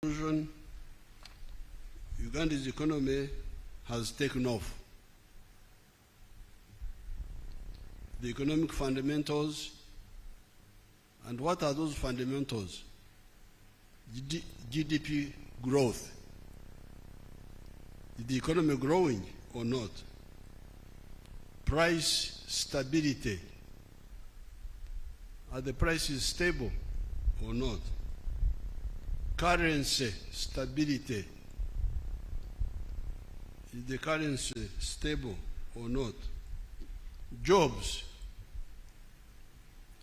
conclusion, Uganda's economy has taken off. The economic fundamentals, and what are those fundamentals? GDP growth. Is the economy growing or not? Price stability. Are the prices stable or not? Currency stability. Is the currency stable or not? Jobs.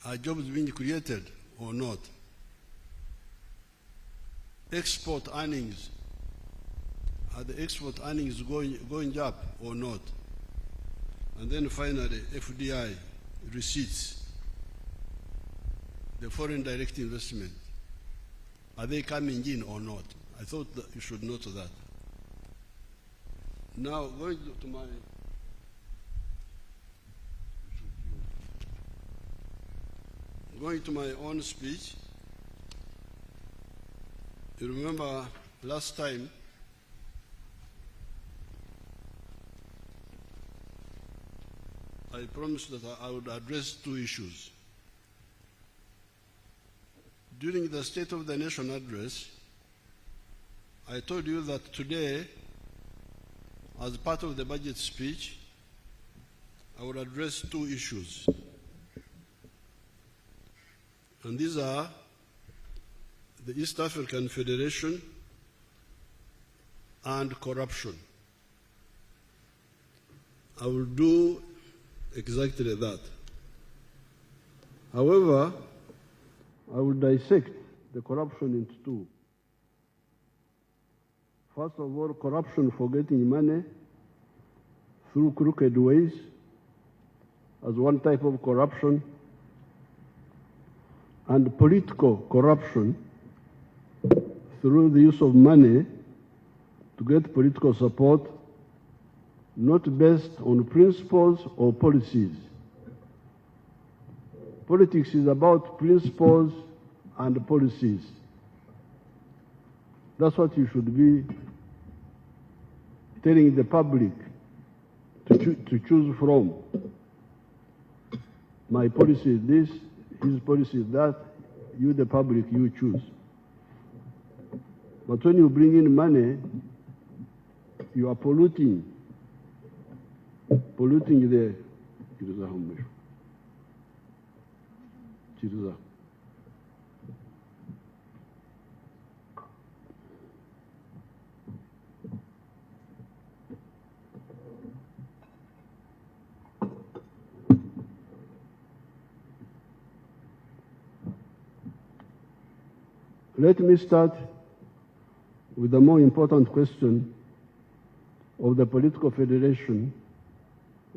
Are jobs being created or not? Export earnings. Are the export earnings going up or not? And then finally, FDI receipts. The foreign direct investment. Are they coming in or not? I thought that you should note that. Now, going to my own speech. You remember last time I promised that I would address two issues. During the State of the Nation address, I told you that today, as part of the budget speech, I would address two issues. And these are the East African Federation and corruption. I will do exactly that. However, I will dissect the corruption into two. First of all, corruption for getting money through crooked ways as one type of corruption, and political corruption through the use of money to get political support, not based on principles or policies. Politics is about principles and policies. That's what you should be telling the public to choose from. My policy is this, his policy is that, you the public, you choose. But when you bring in money, you are polluting the Let me start with the more important question of the political federation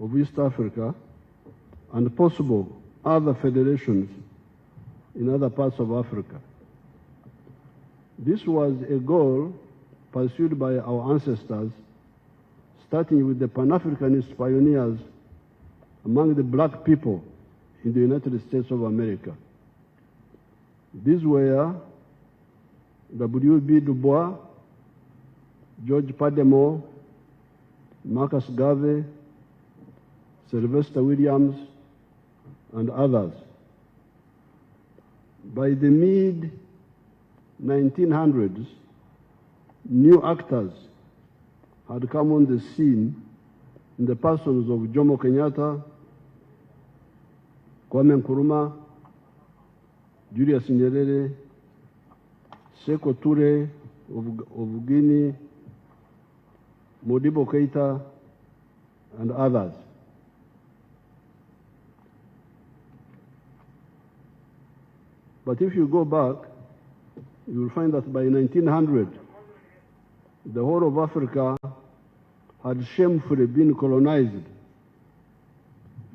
of East Africa and possible other federations in other parts of Africa. This was a goal pursued by our ancestors, starting with the Pan-Africanist pioneers among the black people in the United States of America. These were W.B. Du Bois, George Padmore, Marcus Garvey, Sylvester Williams, and others. By the mid-1900s, new actors had come on the scene in the persons of Jomo Kenyatta, Kwame Nkrumah, Julius Nyerere, Sekou Toure of Guinea, Modibo Keita, and others. But if you go back, you will find that by 1900, the whole of Africa had shamefully been colonized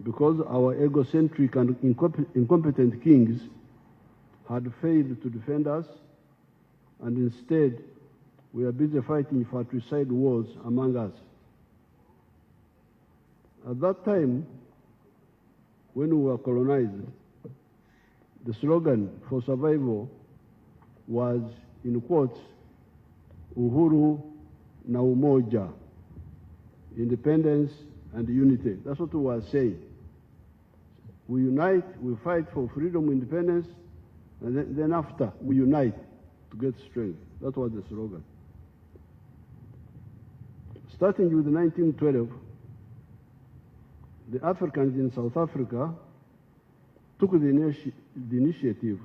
because our egocentric and incompetent kings had failed to defend us, and instead we are busy fighting fratricide wars among us. At that time, when we were colonized, the slogan for survival was, in quotes, uhuru na umoja, independence and unity. That's what we were saying. We unite, we fight for freedom, independence, and then after we unite to get strength. That was the slogan. Starting with 1912, the Africans in South Africa took the initiative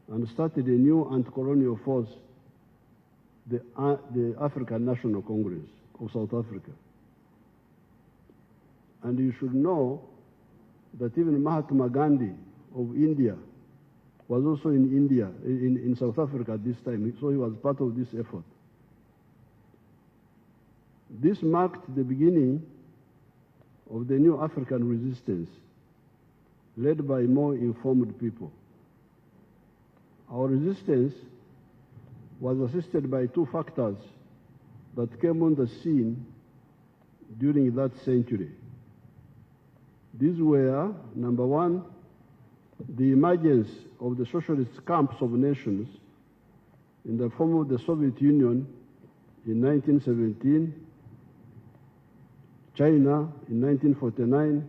and started a new anti-colonial force, the African National Congress of South Africa. And you should know that even Mahatma Gandhi of India was also in India, in South Africa at this time, so he was part of this effort. This marked the beginning of the new African resistance, led by more informed people. Our resistance was assisted by two factors that came on the scene during that century. These were, number one, the emergence of the socialist camps of nations in the form of the Soviet Union in 1917, China in 1949,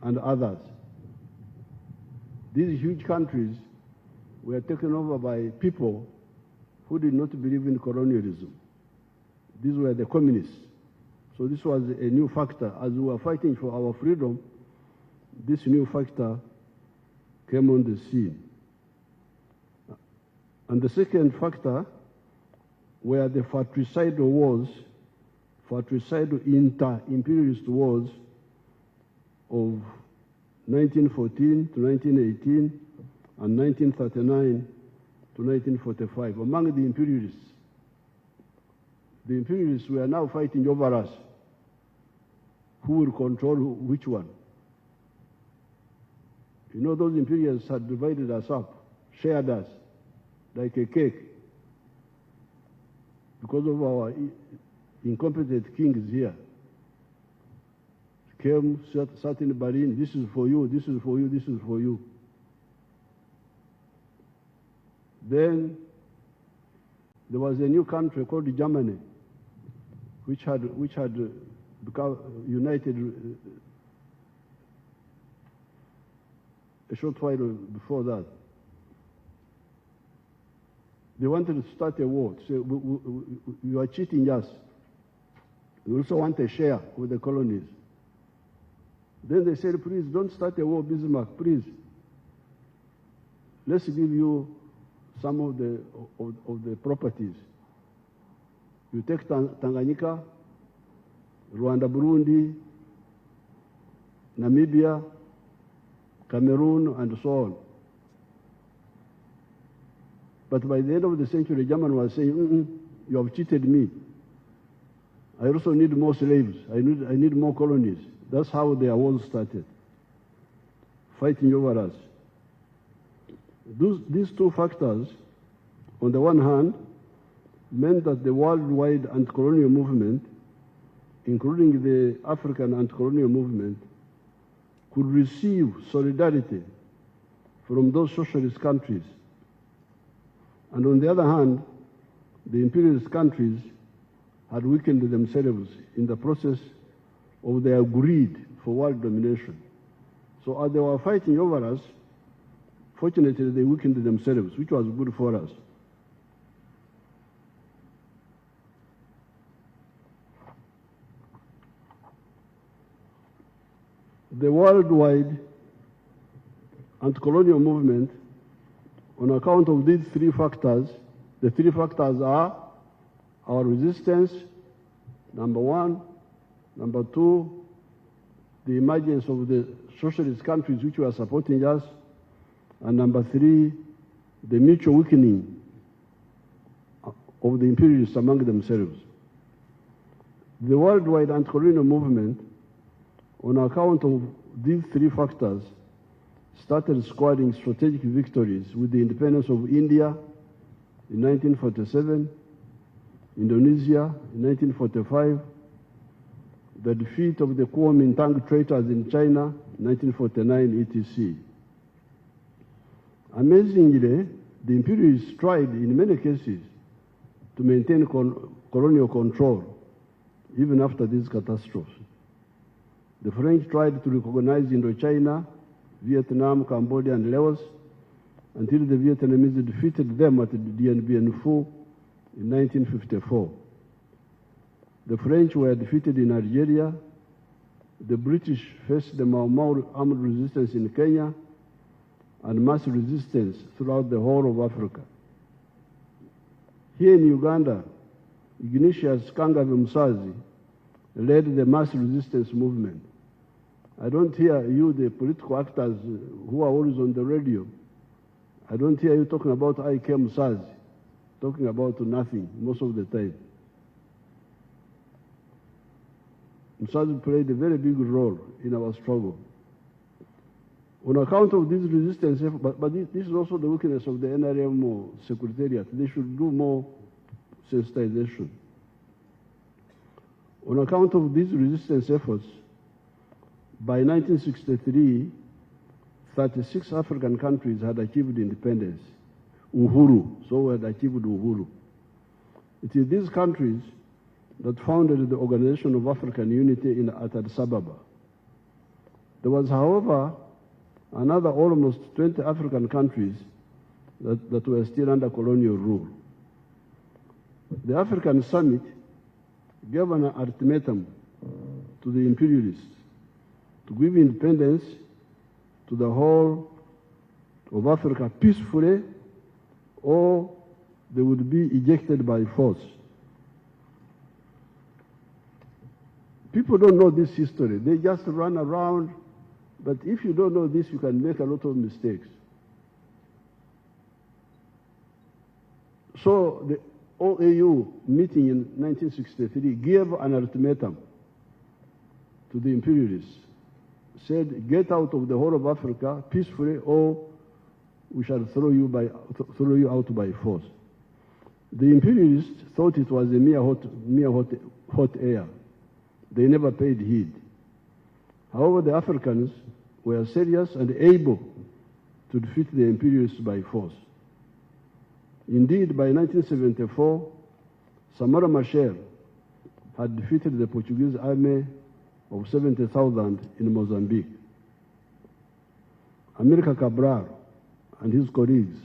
and others. These huge countries were taken over by people who did not believe in colonialism. These were the communists. So this was a new factor. As we were fighting for our freedom, this new factor came on the scene. And the second factor were the fratricidal wars, fratricidal inter-imperialist wars of 1914 to 1918 and 1939 to 1945 among the imperialists. The imperialists were now fighting over us. Who will control which one? You know, those imperialists had divided us up, shared us like a cake because of our incompetent kings here. Came, sat in Berlin, this is for you, this is for you, this is for you. Then there was a new country called Germany, which had become united a short while before that. They wanted to start a war. So you are cheating us. We also want a share with the colonies. Then they said, please don't start a war, Bismarck, please. Let's give you some of the properties. You take Tanganyika, Rwanda, Burundi, Namibia, Cameroon, and so on. But by the end of the century, Germany was saying, you have cheated me. I also need more slaves. I need more colonies. That's how their wars started, fighting over us. These two factors, on the one hand, meant that the worldwide anti-colonial movement, including the African anti-colonial movement, could receive solidarity from those socialist countries. And on the other hand, the imperialist countries had weakened themselves in the process of their greed for world domination. So as they were fighting over us, fortunately they weakened themselves, which was good for us. The worldwide anti-colonial movement, on account of these three factors, the three factors are our resistance, number one, number two, the emergence of the socialist countries which were supporting us, and number three, the mutual weakening of the imperialists among themselves. The worldwide anti-colonial movement, on account of these three factors, started scoring strategic victories with the independence of India in 1947, Indonesia in 1945, the defeat of the Kuomintang traitors in China, 1949, etc. Amazingly, the imperialists tried in many cases to maintain colonial control even after these catastrophes. The French tried to recognize Indochina, Vietnam, Cambodia, and Laos until the Vietnamese defeated them at Dien Bien Phu in 1954. The French were defeated in Algeria. The British faced the Mau Mau armed resistance in Kenya and mass resistance throughout the whole of Africa. Here in Uganda, Ignatius Kangabe Musazi led the mass resistance movement. I don't hear you, the political actors who are always on the radio, I don't hear you talking about I.K. Musazi, talking about nothing most of the time. Musazi played a very big role in our struggle. On account of this resistance, but this is also the weakness of the NRM Secretariat. They should do more sensitization. On account of these resistance efforts, by 1963, 36 African countries had achieved independence, uhuru, so had achieved uhuru. It is these countries that founded the Organization of African Unity at Addis Ababa. There was, however, another almost 20 African countries that were still under colonial rule. The African Summit gave an ultimatum to the imperialists to give independence to the whole of Africa peacefully, or they would be ejected by force. People don't know this history. They just run around, but if you don't know this, you can make a lot of mistakes. So the OAU meeting in 1963 gave an ultimatum to the imperialists, said, get out of the whole of Africa peacefully, or we shall throw you out by force. The imperialists thought it was a mere hot air. They never paid heed. However, the Africans were serious and able to defeat the imperialists by force. Indeed, by 1974, Samora Machel had defeated the Portuguese army of 70,000 in Mozambique. Amílcar Cabral and his colleagues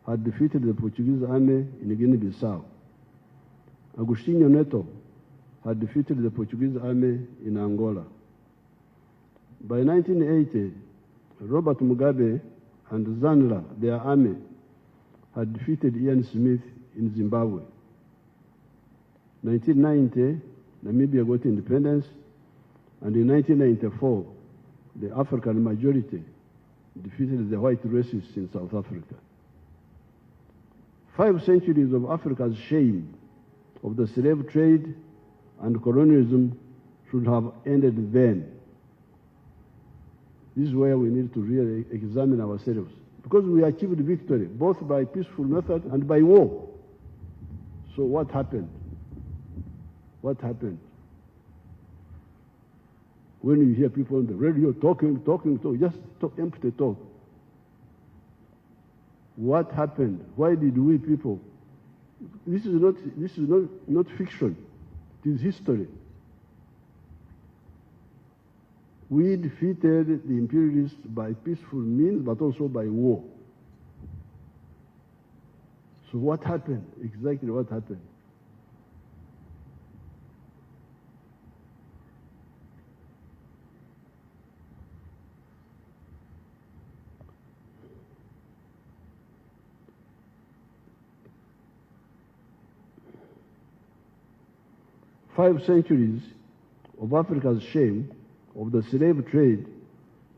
had defeated the Portuguese army in Guinea-Bissau. Agostinho Neto had defeated the Portuguese army in Angola. By 1980, Robert Mugabe and Zanla, their army, had defeated Ian Smith in Zimbabwe. 1990, Namibia got independence, and in 1994, the African majority defeated the white racists in South Africa. 5 centuries of Africa's shame of the slave trade and colonialism should have ended then. This is where we need to really examine ourselves, because we achieved victory both by peaceful method and by war. So what happened? What happened? When you hear people on the radio talking, just talk, empty talk. What happened? Why did we people? This is not fiction. It is history. We defeated the imperialists by peaceful means, but also by war. So what happened? Exactly what happened? Five centuries of Africa's shame of the slave trade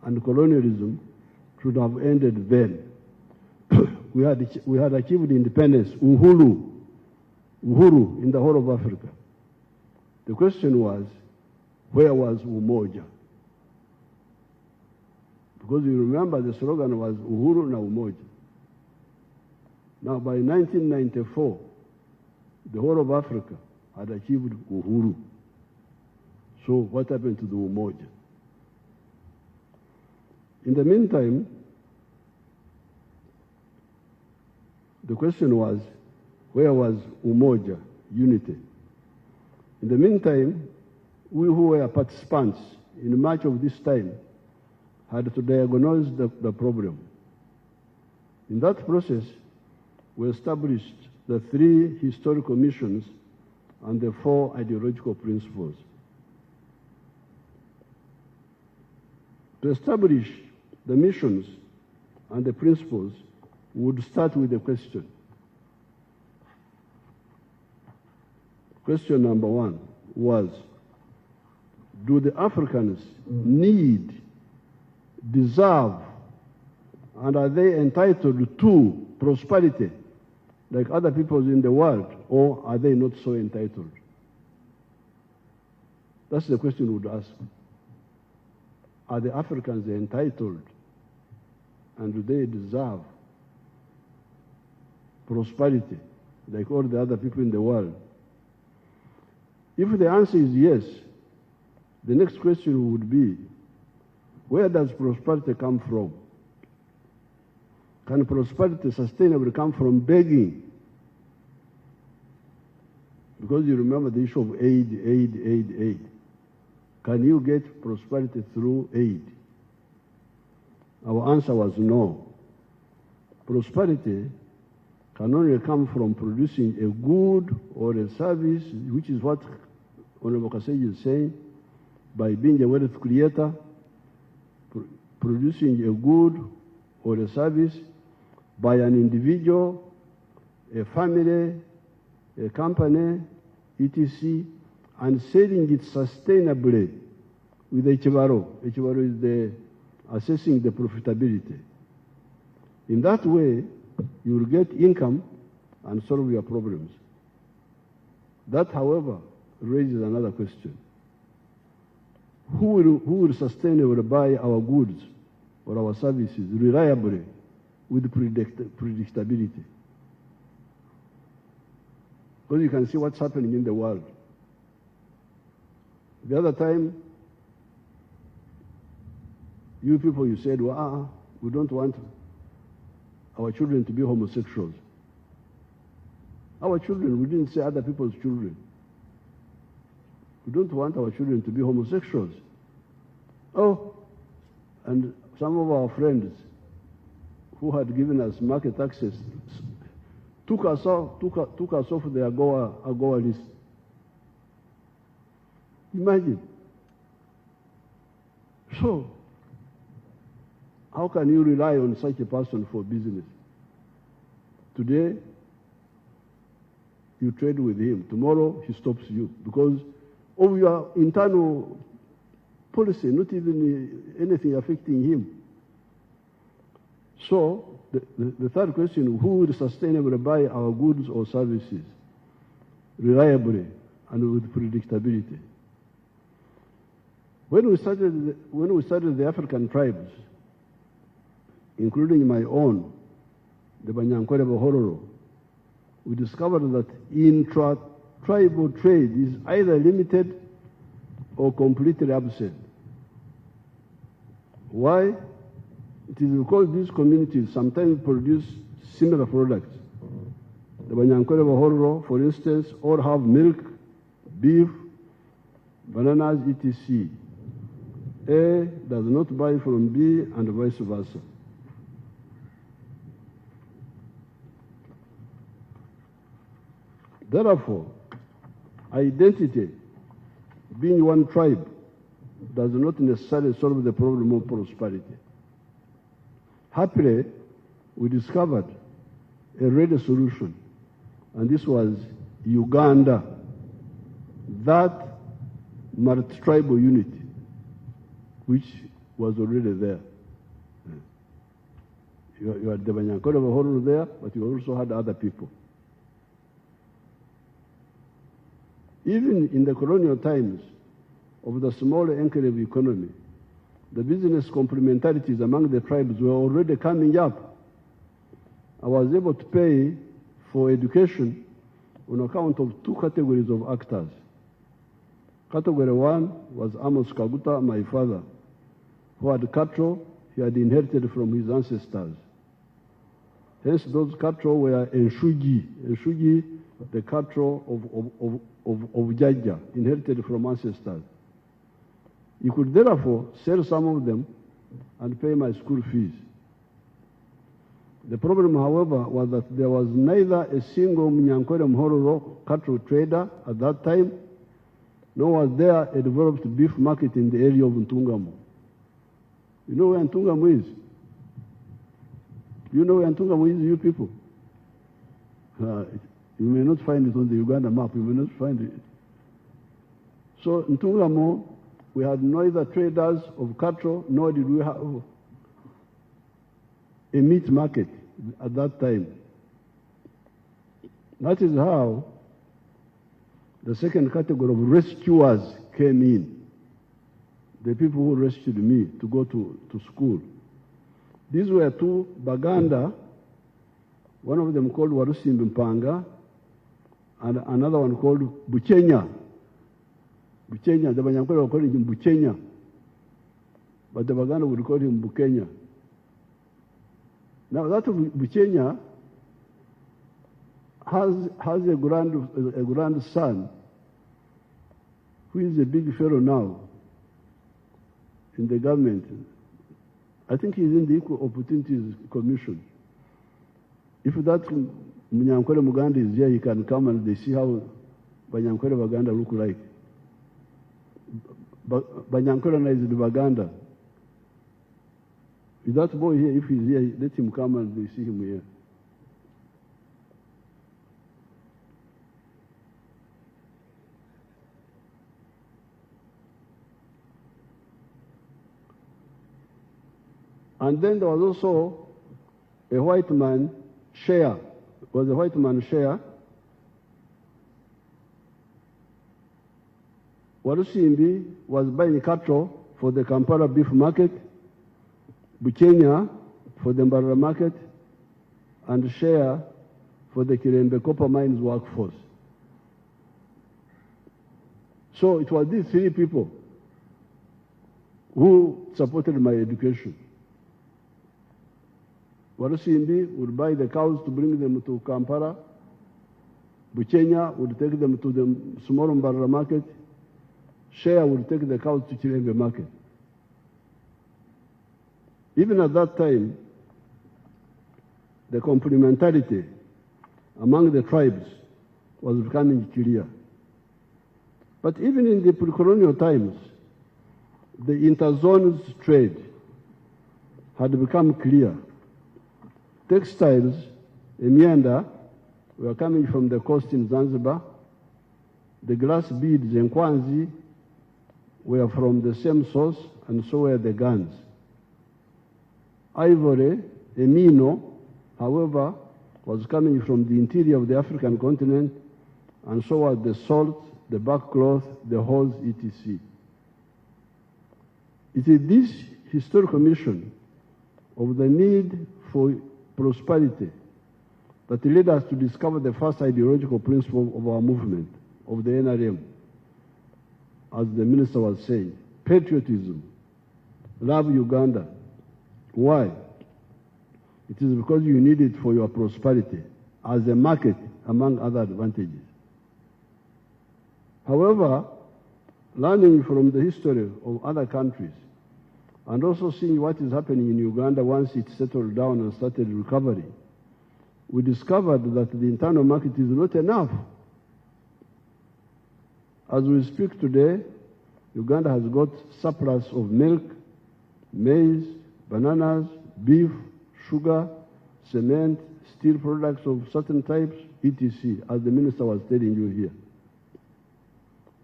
and colonialism should have ended then. we had achieved independence, uhuru in the whole of Africa. The question was, where was umoja? Because you remember the slogan was uhuru na umoja. Now by 1994, the whole of Africa had achieved uhuru. So what happened to the umoja? In the meantime, the question was, Where was umoja, unity? In the meantime, we who were participants in much of this time had to diagnose the problem. In that process, we established the 3 historical missions and the 4 ideological principles. To establish the missions and the principles, we would start with a question. Question number 1 was, do the Africans need, deserve, and are they entitled to prosperity like other peoples in the world, or are they not so entitled? That's the question we would ask. Are the Africans entitled, and do they deserve prosperity like all the other people in the world? If the answer is yes, the next question would be, where does prosperity come from? Can prosperity sustainably come from begging? Because you remember the issue of aid. Can you get prosperity through aid? Our answer was no. Prosperity can only come from producing a good or a service, which is what Honorable Kasej is saying, by being a wealth creator, producing a good or a service by an individual, a family, a company, etc., and selling it sustainably with Echibaro. Echibaro is the assessing the profitability. In that way, you will get income and solve your problems. That, however, raises another question. Who will sustainably buy our goods or our services reliably with predictability? Because you can see what's happening in the world. The other time, you people, you said, well, we don't want our children to be homosexuals. Our children, we didn't say other people's children. We don't want our children to be homosexuals. Oh, and some of our friends who had given us market access took us off the AGOA list. Imagine. So, how can you rely on such a person for business? Today, you trade with him. Tomorrow, he stops you because of your internal policy, not even anything affecting him. So, the third question, who will sustainably buy our goods or services reliably and with predictability? When we started the African tribes, including my own, the Banyankore Bahororo, we discovered that intra-tribal trade is either limited or completely absent. Why? It is because these communities sometimes produce similar products. The Banyankore Bahororo, for instance, all have milk, beef, bananas, etc. A does not buy from B and vice versa. Therefore, identity, being one tribe, does not necessarily solve the problem of prosperity. Happily, we discovered a ready solution, and this was Uganda, that multi-tribal unity, which was already there. You had the Banyankore Bahororo there, but you also had other people. Even in the colonial times of the small enclave economy, the business complementarities among the tribes were already coming up. I was able to pay for education on account of 2 categories of actors. Category 1 was Amos Kaguta, my father, who had cattle he had inherited from his ancestors. Hence, those cattle were Enshugi. Enshugi, the cattle of Jaja, inherited from ancestors. You could therefore sell some of them and pay my school fees. The problem, however, was that there was neither a single Munyankore Mhororo cattle trader at that time, nor was there a developed beef market in the area of Ntungamo. You know where Ntungamo is? You know where Ntungamo is, you people? You may not find it on the Uganda map. You may not find it. So Ntungamo, we had neither traders of cattle, nor did we have a meat market at that time. That is how the second category of rescuers came in. The people who rescued me to go to school. These were two Baganda, one of them called Warusimbi Mpanga, and another one called Buchenya. Buchenya, the Banyankole would call him Buchenya, but the Baganda would call him Bukenya. Now that of Buchenya has a grandson who is a big fellow now in the government. I think he's in the Equal Opportunities Commission. If that Munyankole Muganda is here, he can come and they see how Banyankole Baganda look like. Banyankole is the Baganda. Is that boy here? If he's here, let him come and they see him here. And then there was also a white man, Share. Was a white man, Share. Warusimbi was buying cattle for the Kampala beef market, Buchenya for the Mbarara market, and Share for the Kirembe copper mines workforce. So it was these three people who supported my education. Warusimbi would buy the cows to bring them to Kampala. Buchenya would take them to the small Mbarara market. Share would take the cows to Kirembe market. Even at that time, the complementarity among the tribes was becoming clear. But even in the pre-colonial times, the interzones trade had become clear. Textiles, Emyenda, were coming from the coast in Zanzibar. The glass beads in Kwanzi were from the same source, and so were the guns. Ivory, Emino, however, was coming from the interior of the African continent, and so were the salt, the backcloth, the hose, etc. It is this historical mission of the need for prosperity that led us to discover the first ideological principle of our movement, of the NRM, as the minister was saying: patriotism, love Uganda. Why? It is because you need it for your prosperity as a market, among other advantages. However, learning from the history of other countries and also seeing what is happening in Uganda once it settled down and started recovery, we discovered that the internal market is not enough. As we speak today, Uganda has got surplus of milk, maize, bananas, beef, sugar, cement, steel products of certain types, etc., as the minister was telling you here.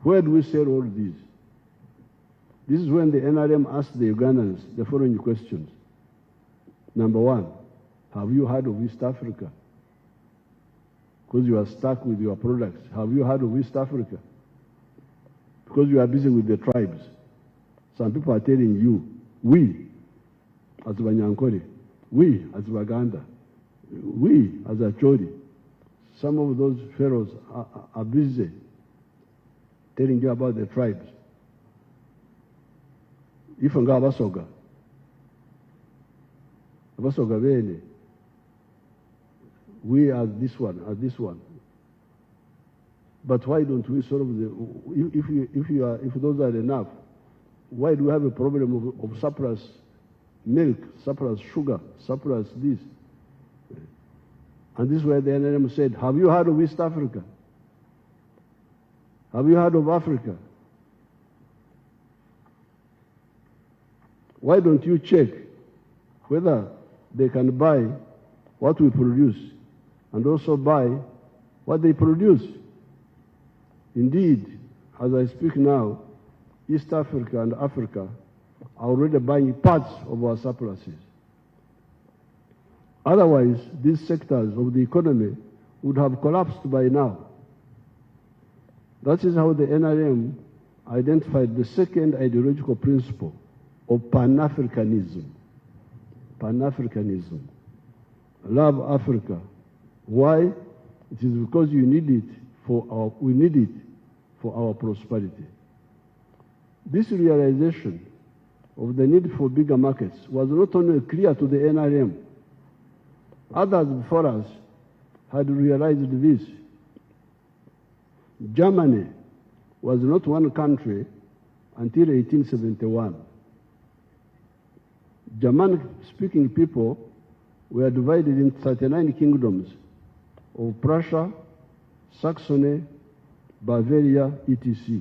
Where do we sell all these? This is when the NRM asked the Ugandans the following questions. Number one, have you heard of East Africa? Because you are stuck with your products. Have you heard of East Africa? Because you are busy with the tribes. Some people are telling you, we, as Banyankole, we, as Baganda, we, as Acholi, some of those pharaohs are busy telling you about the tribes. Ife nga abasoga bene we as this one, as this one. But why don't we solve the, if those are enough, why do we have a problem of surplus milk, surplus sugar, surplus this? And this is where the NRM said, have you heard of East Africa? Have you heard of Africa? Why don't you check whether they can buy what we produce and also buy what they produce? Indeed, as I speak now, East Africa and Africa are already buying parts of our surpluses. Otherwise, these sectors of the economy would have collapsed by now. That is how the NRM identified the second ideological principle of Pan-Africanism. Pan-Africanism. Love Africa. Why? It is because you need it for our, we need it for our prosperity. This realization of the need for bigger markets was not only clear to the NRM, others before us had realized this. Germany was not one country until 1871. German-speaking people were divided into 39 kingdoms of Prussia, Saxony, Bavaria, etc.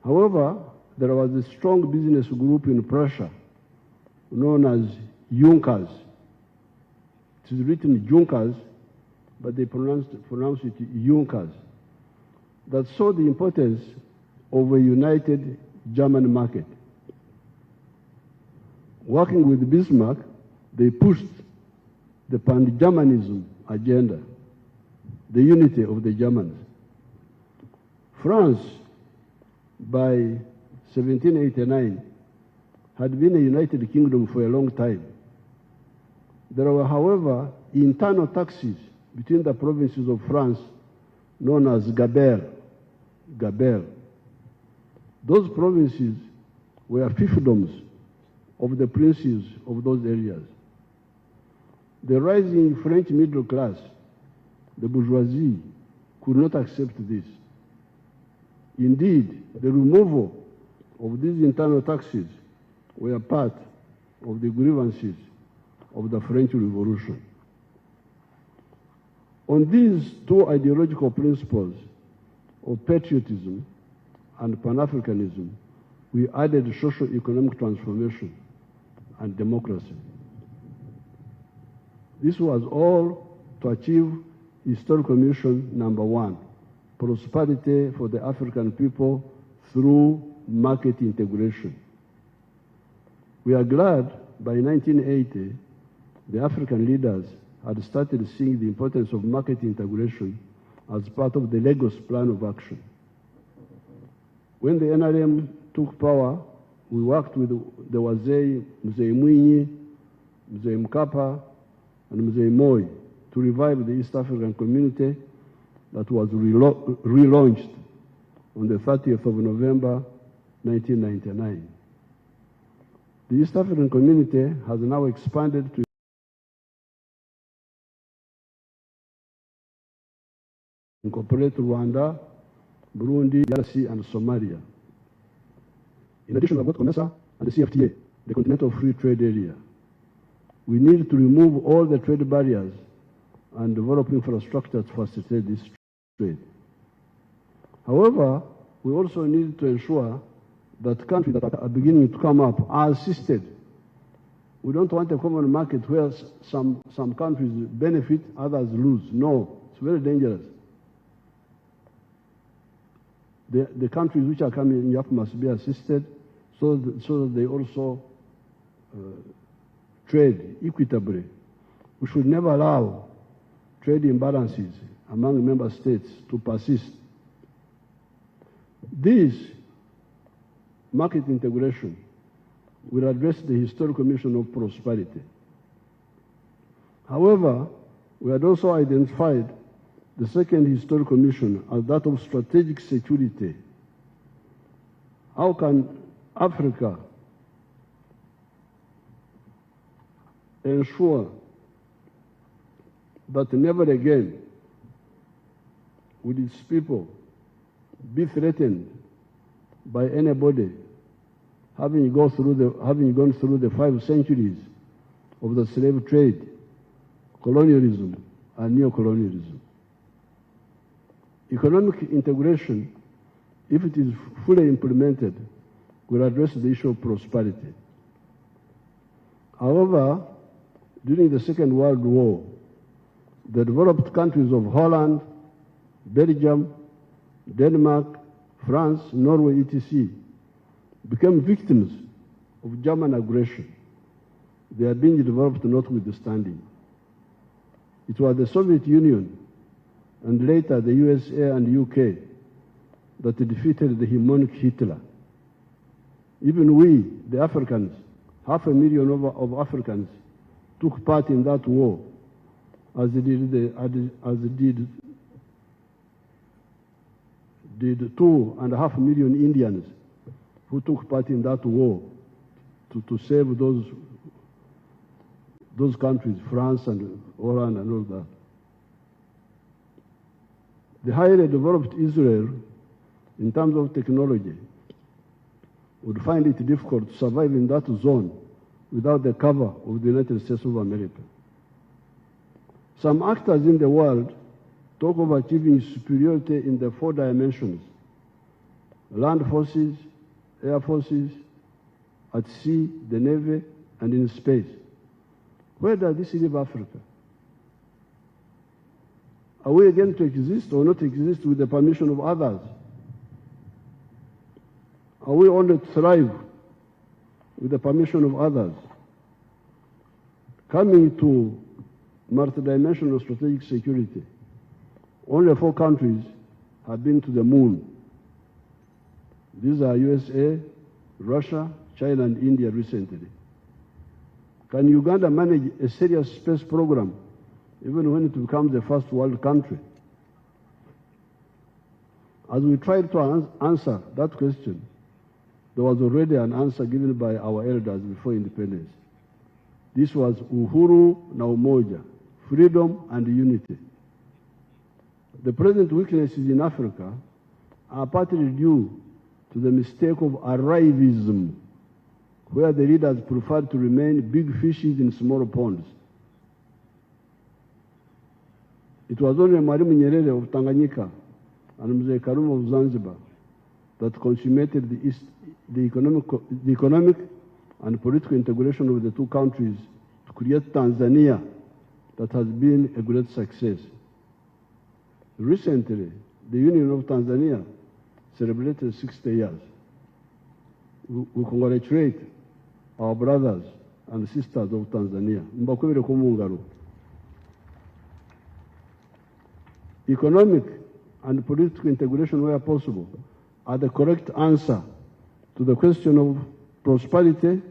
However, there was a strong business group in Prussia known as Junkers. It is written Junkers, but they pronounce it Junkers, that saw the importance of a united German market. Working with Bismarck, they pushed the pan-Germanism agenda, the unity of the Germans. France, by 1789, had been a united kingdom for a long time. There were, however, internal taxes between the provinces of France known as Gabelle. Those provinces were fiefdoms of the princes of those areas. The rising French middle class, the bourgeoisie, could not accept this. Indeed, the removal of these internal taxes were part of the grievances of the French Revolution. On these two ideological principles of patriotism and Pan-Africanism, we added socio-economic transformation and democracy. This was all to achieve historical mission number one, prosperity for the African people through market integration. We are glad by 1980, the African leaders had started seeing the importance of market integration as part of the Lagos Plan of Action. When the NRM took power, we worked with the Wazee, Museveni, Mzee Mkapa, and Mzee Moi to revive the East African community that was relaunched on the 30th of November, 1999. The East African community has now expanded to incorporate Rwanda, Burundi, DRC, and Somalia. In addition, we have got COMESA and the CFTA, the Continental Free Trade Area. We need to remove all the trade barriers and develop infrastructure to facilitate this trade. However, we also need to ensure that countries that are beginning to come up are assisted. We don't want a common market where some countries benefit, others lose. No, it's very dangerous. The countries which are coming up must be assisted so that they also trade equitably. We should never allow trade imbalances among member states to persist. This market integration will address the historical mission of prosperity. However, we had also identified the second historical mission as that of strategic security. How can Africa ensure that never again would its people be threatened by anybody having gone through the 5 centuries of the slave trade, colonialism, and neo-colonialism. Economic integration, if it is fully implemented, will address the issue of prosperity. However, during the Second World War, the developed countries of Holland, Belgium, Denmark, France, Norway, etc., became victims of German aggression. They are being developed notwithstanding. It was the Soviet Union and later the USA and UK that defeated the hegemonic Hitler. Even we, the Africans, 500,000 of Africans, took part in that war, as did 2.5 million Indians who took part in that war to save those countries, France and Holland and all that. The highly developed Israel, in terms of technology, would find it difficult to survive in that zone without the cover of the United States of America. Some actors in the world talk of achieving superiority in the 4 dimensions: land forces, air forces, at sea, the navy, and in space. Where does this leave Africa? Are we going to exist or not exist with the permission of others? Are we only to thrive with the permission of others? Coming to multidimensional strategic security, only 4 countries have been to the moon. These are USA, Russia, China, and India recently. Can Uganda manage a serious space program even when it becomes the first world country? As we tried to answer that question, there was already an answer given by our elders before independence. This was Uhuru na Umoja, freedom and unity. The present weaknesses in Africa are partly due to the mistake of arrivism, where the leaders prefer to remain big fishes in small ponds. It was only Mwalimu Nyerere of Tanganyika and Mzee Karume of Zanzibar that consummated the economic and political integration of the 2 countries to create Tanzania that has been a great success. Recently, the Union of Tanzania celebrated 60 years. We congratulate our brothers and sisters of Tanzania. Mbakwere kumungaro. Economic and political integration where possible are the correct answer to the question of prosperity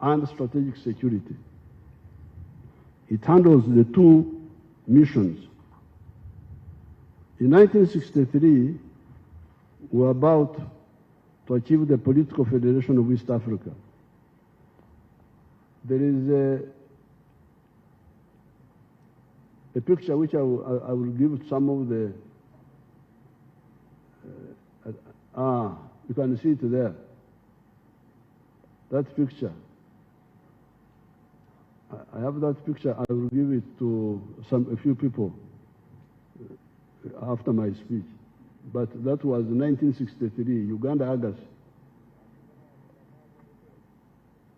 and strategic security. It handles the 2 missions. In 1963, we were about to achieve the political federation of East Africa. There is a picture which I will give some of the, you can see it there. That picture. I have that picture. I will give it to a few people after my speech. But that was 1963, Uganda, August.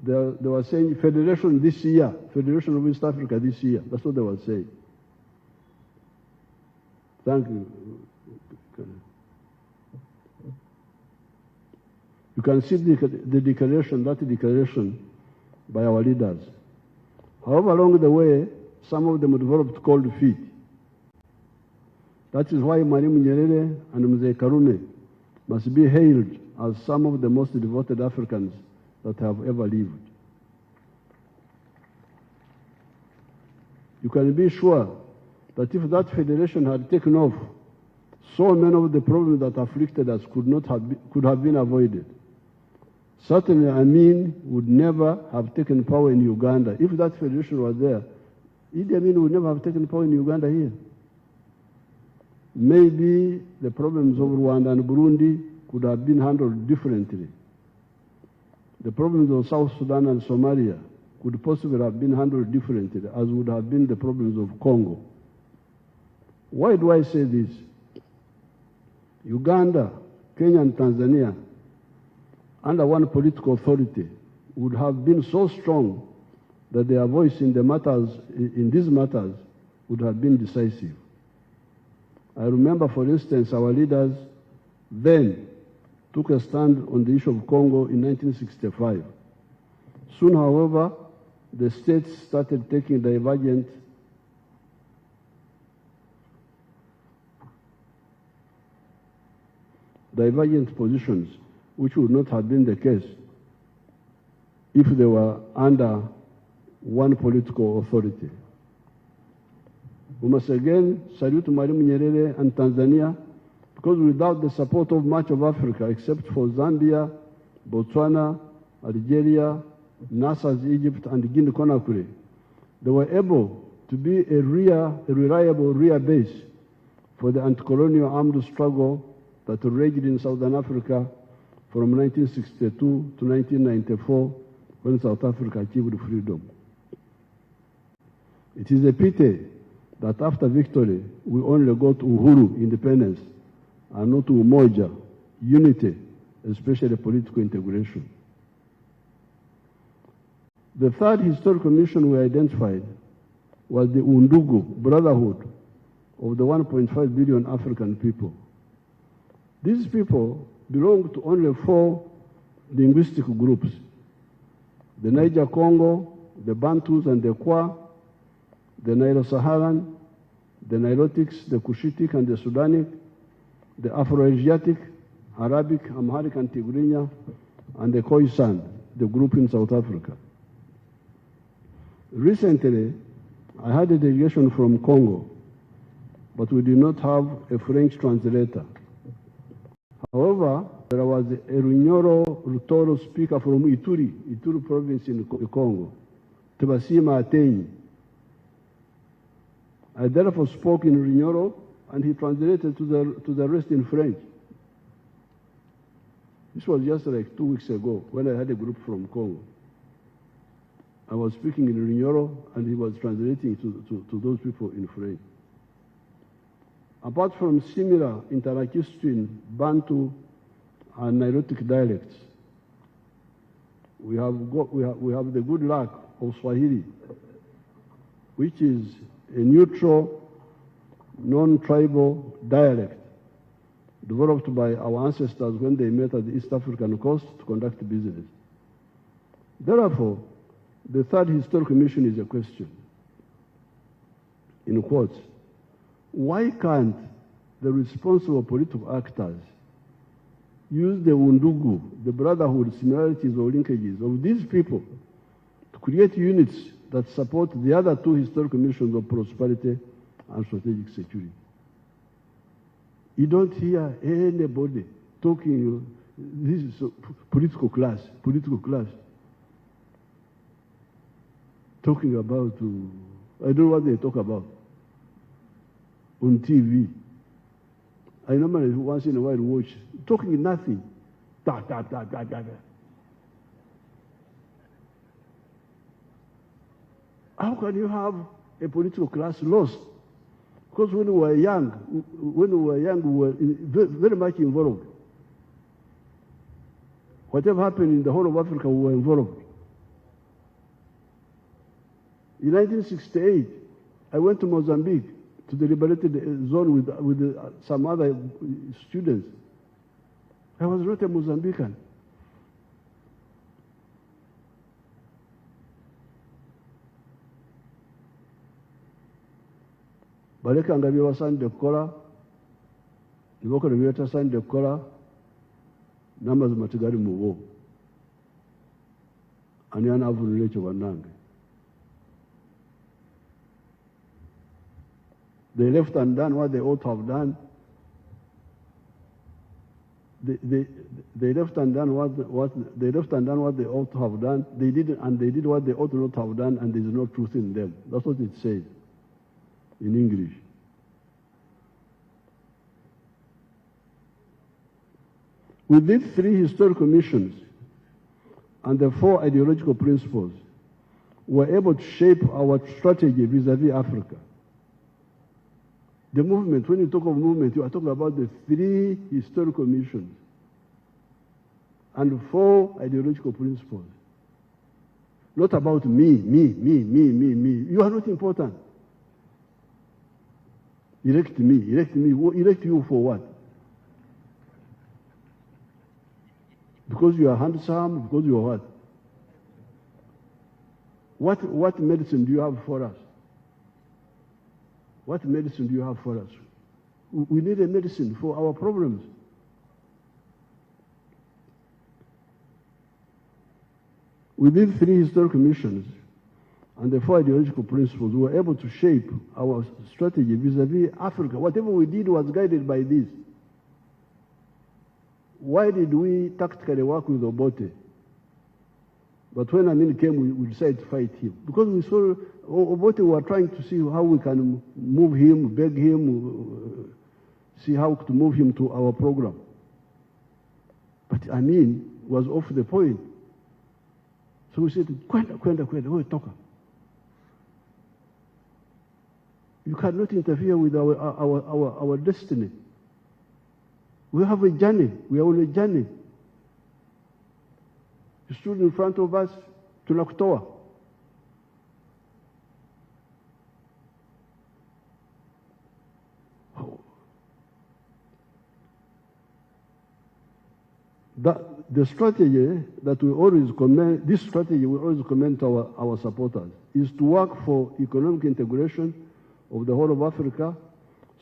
They were saying federation this year, Federation of East Africa this year. That's what they were saying. Thank you. You can see the declaration, that declaration by our leaders. However, along the way, some of them developed cold feet. That is why Mwalimu Nyerere and Mzee Karume must be hailed as some of the most devoted Africans that have ever lived. You can be sure that if that federation had taken off, so many of the problems that afflicted us could have been avoided. Certainly, Amin would never have taken power in Uganda. If that federation was there, Idi Amin would never have taken power in Uganda here. Maybe the problems of Rwanda and Burundi could have been handled differently. The problems of South Sudan and Somalia could possibly have been handled differently, as would have been the problems of Congo. Why do I say this? Uganda, Kenya, and Tanzania, under one political authority, would have been so strong that their voice in these matters would have been decisive. I remember, for instance, our leaders then took a stand on the issue of Congo in 1965. Soon, however, the states started taking divergent positions, which would not have been the case if they were under one political authority. We must again salute Mwalimu Nyerere and Tanzania, because without the support of much of Africa, except for Zambia, Botswana, Algeria, Nasser's Egypt, and Guinea-Conakry, they were able to be a reliable rear base for the anti-colonial armed struggle that raged in Southern Africa from 1962 to 1994, when South Africa achieved freedom. It is a pity that after victory, we only got Uhuru, independence, and not Umoja, unity, especially political integration. The third historical mission we identified was the Undugu, brotherhood of the 1.5 billion African people. These people belong to only 4 linguistic groups: the Niger-Congo, the Bantus and the Kwa, the Nilo-Saharan, the Nilotics, the Cushitic and the Sudanic, the Afro-Asiatic, Arabic, Amharic and Tigrinya, and the Khoisan, the group in South Africa. Recently, I had a delegation from Congo, but we did not have a French translator. However, there was a Runyoro-Rutoro speaker from Ituri province in Congo, Tebasima Atenyi. I therefore spoke in Runyoro, and he translated to the rest in French. This was just like 2 weeks ago when I had a group from Congo. I was speaking in Runyoro, and he was translating to those people in French. Apart from similar interacistine, Bantu, and Nilotic dialects, we have the good luck of Swahili, which is a neutral, non-tribal dialect developed by our ancestors when they met at the East African coast to conduct business. Therefore, the third historical mission is a question, in quotes: why can't the responsible political actors use the Undugu, the brotherhood, similarities or linkages of these people to create units that support the other 2 historical missions of prosperity and strategic security? You don't hear anybody talking, this is political class, talking about, I don't know what they talk about on TV. I normally once in a while watch, talking nothing. Da, da, da, da, da, da. How can you have a political class lost? Because when we were young, we were very much involved. Whatever happened in the whole of Africa, we were involved. In 1968, I went to Mozambique, to the liberated zone with some other students. I was not a Mozambican. Baleka nga byewasande kukola, nibakola byetasaanidde kukola, n'amazima tegali mu bo. Ani anaavunula ekyo bannange? They left undone what they ought to have done. they left undone they left undone what they ought to have done. They did what they ought not to have done, and there is no truth in them. That's what it says in English. With these 3 historical missions and the 4 ideological principles, we were able to shape our strategy vis-à-vis Africa. The movement, when you talk of movement, you are talking about the 3 historical missions and 4 ideological principles. Not about me. You are not important. Elect me. Elect you for what? Because you are handsome, because you are what? What medicine do you have for us? What medicine do you have for us? We need a medicine for our problems. Within 3 historical missions and the 4 ideological principles, we were able to shape our strategy vis-à-vis Africa. Whatever we did was guided by this. Why did we tactically work with Obote? But when Amin came, we decided to fight him. Because we saw Obote, we were trying to see how we can move him, beg him, see how to move him to our program. But Amin was off the point. So we said, Kwenda, wait, talk. You cannot interfere with our destiny. We have a journey. We are on a journey. You stood in front of us to Nakutoa. The strategy that we always commend, this strategy we always commend to our supporters, is to work for economic integration of the whole of Africa,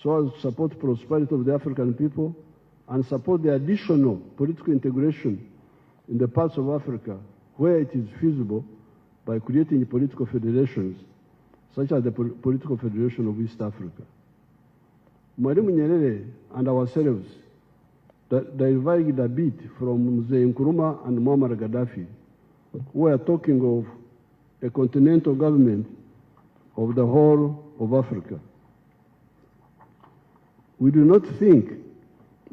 so as to support prosperity of the African people, and support the additional political integration in the parts of Africa where it is feasible by creating political federations, such as the Political Federation of East Africa. Mwalimu Nyerere and ourselves diverged a bit from Mzee Nkrumah and Muammar Gaddafi, who are talking of a continental government of the whole of Africa. We do not think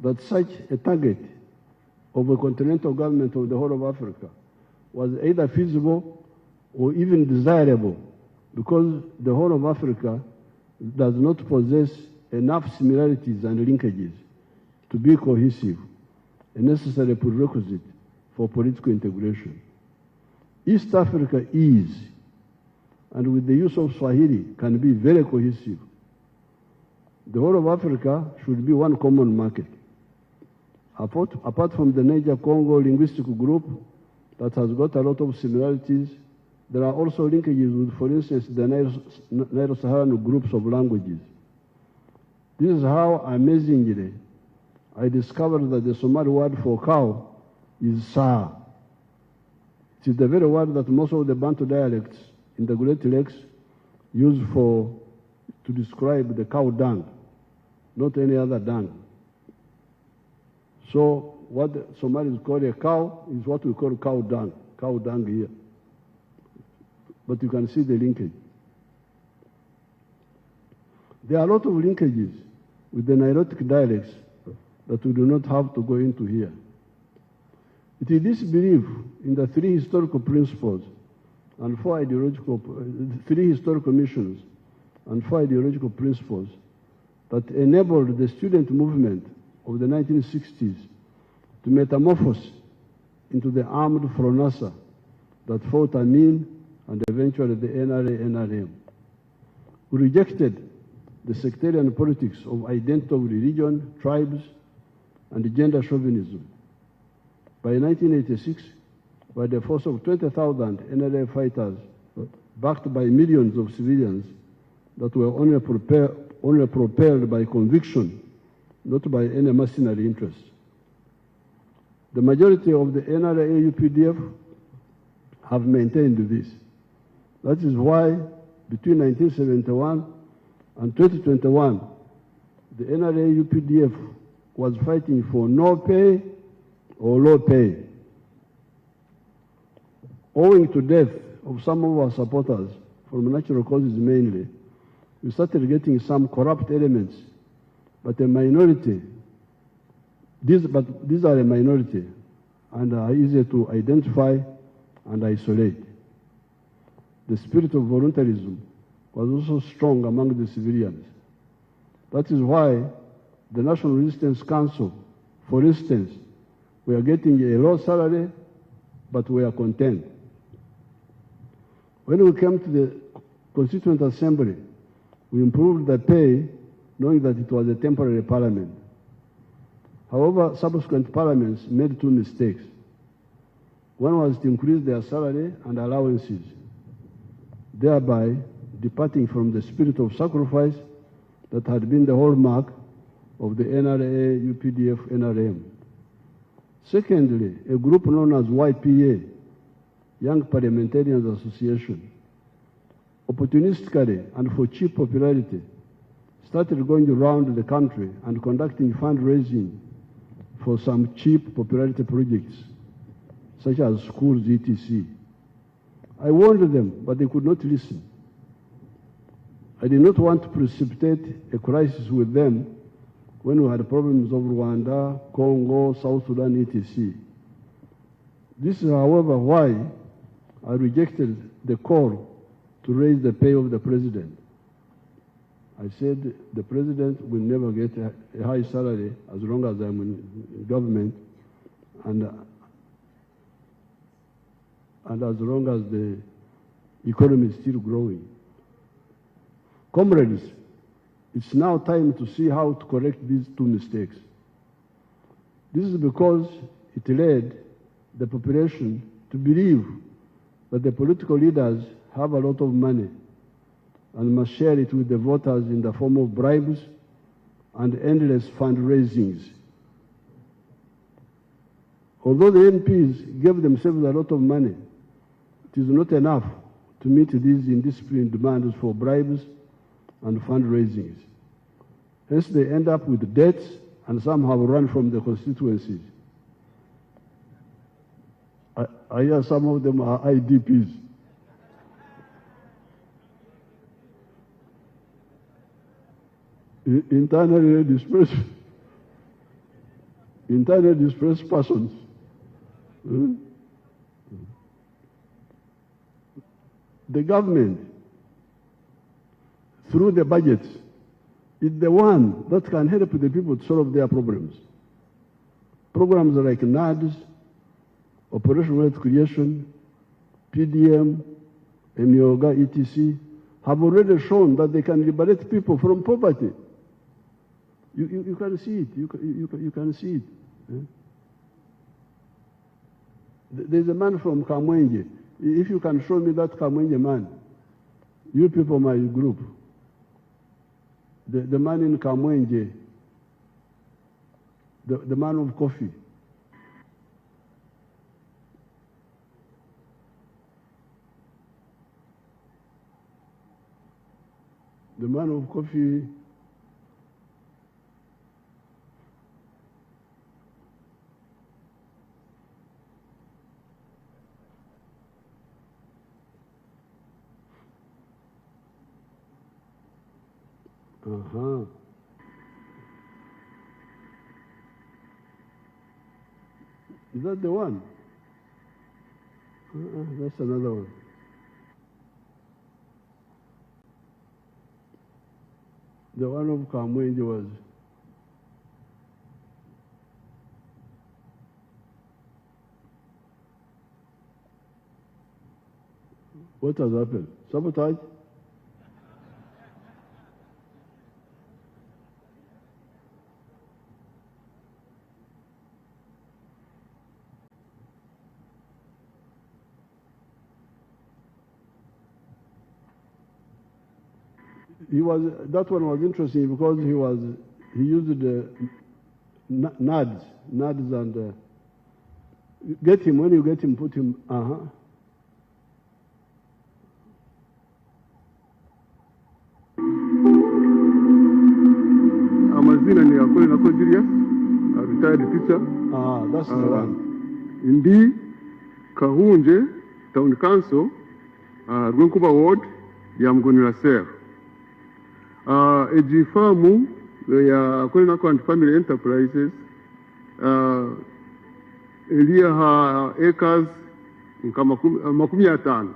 that such a target of a continental government of the whole of Africa was either feasible or even desirable, because the whole of Africa does not possess enough similarities and linkages to be cohesive, a necessary prerequisite for political integration. East Africa is, and with the use of Swahili, can be very cohesive. The whole of Africa should be one common market. Apart from the Niger-Congo linguistic group that has got a lot of similarities, there are also linkages with, for instance, the Nilo-Saharan groups of languages. This is how, amazingly, I discovered that the Somali word for cow is Saa. It is the very word that most of the Bantu dialects in the Great Lakes use to describe the cow dung, not any other dung. So what the Somalis call a cow is what we call cow dung here. But you can see the linkage. There are a lot of linkages with the Nilotic dialects that we do not have to go into here. It is this belief in the 3 historical principles and 4 ideological, 3 historical missions and 4 ideological principles that enabled the student movement of the 1960s to metamorphose into the armed Fronasa that fought Amin and eventually the NRA-NRM. We rejected the sectarian politics of identity of religion, tribes, and gender chauvinism. By 1986, by the force of 20,000 NRA fighters, backed by millions of civilians that were only propelled by conviction, not by any mercenary interest. The majority of the NRA-UPDF have maintained this. That is why, between 1971 and 2021, the NRA-UPDF was fighting for no pay, or low pay. Owing to death of some of our supporters, from natural causes mainly, we started getting some corrupt elements, but a minority. These are a minority and are easy to identify and isolate. The spirit of voluntarism was also strong among the civilians. That is why the National Resistance Council, for instance, we are getting a low salary, but we are content. When we came to the Constituent Assembly, we improved the pay, knowing that it was a temporary parliament. However, subsequent parliaments made two mistakes. One was to increase their salary and allowances, thereby departing from the spirit of sacrifice that had been the hallmark of the NRA, UPDF, NRM. Secondly, a group known as YPA, Young Parliamentarians Association, opportunistically and for cheap popularity, started going around the country and conducting fundraising for some cheap popularity projects, such as schools, etc. I warned them, but they could not listen. I did not want to precipitate a crisis with them when we had problems of Rwanda, Congo, South Sudan, etc. This is, however, why I rejected the call to raise the pay of the president. I said the president will never get a high salary as long as I'm in government and as long as the economy is still growing. Comrades, it's now time to see how to correct these two mistakes. This is because it led the population to believe that the political leaders have a lot of money and must share it with the voters in the form of bribes and endless fundraisings. Although the MPs gave themselves a lot of money, it is not enough to meet these indisciplined demands for bribes and fundraisings. Hence, they end up with debts, and some have run from the constituencies. I hear some of them are IDPs. Internally displaced persons. The government, through the budgets, is the one that can help the people to solve their problems. Programs like NADS, Operational Wealth Creation, PDM, Emyoga, etc., have already shown that they can liberate people from poverty. You can see it. You can see it. There's a man from Kamwenge. If you can show me that Kamwenge man, you people, my group, the man in Kamwenge, the man of coffee. The man of coffee. Is that the one? That's another one. The one of Kamwenge was what has happened? Sabotage? That one was interesting because he used NADS and get him, when you get him, put him, amazina ni yakole na Julius retired teacher. That's the one. Indi Kahunje Town Council, Rwenkuba Ward, Yamgonira Ser. Eji farmu ya Kolinako and Family Enterprises, Elia ha acres makumi atano.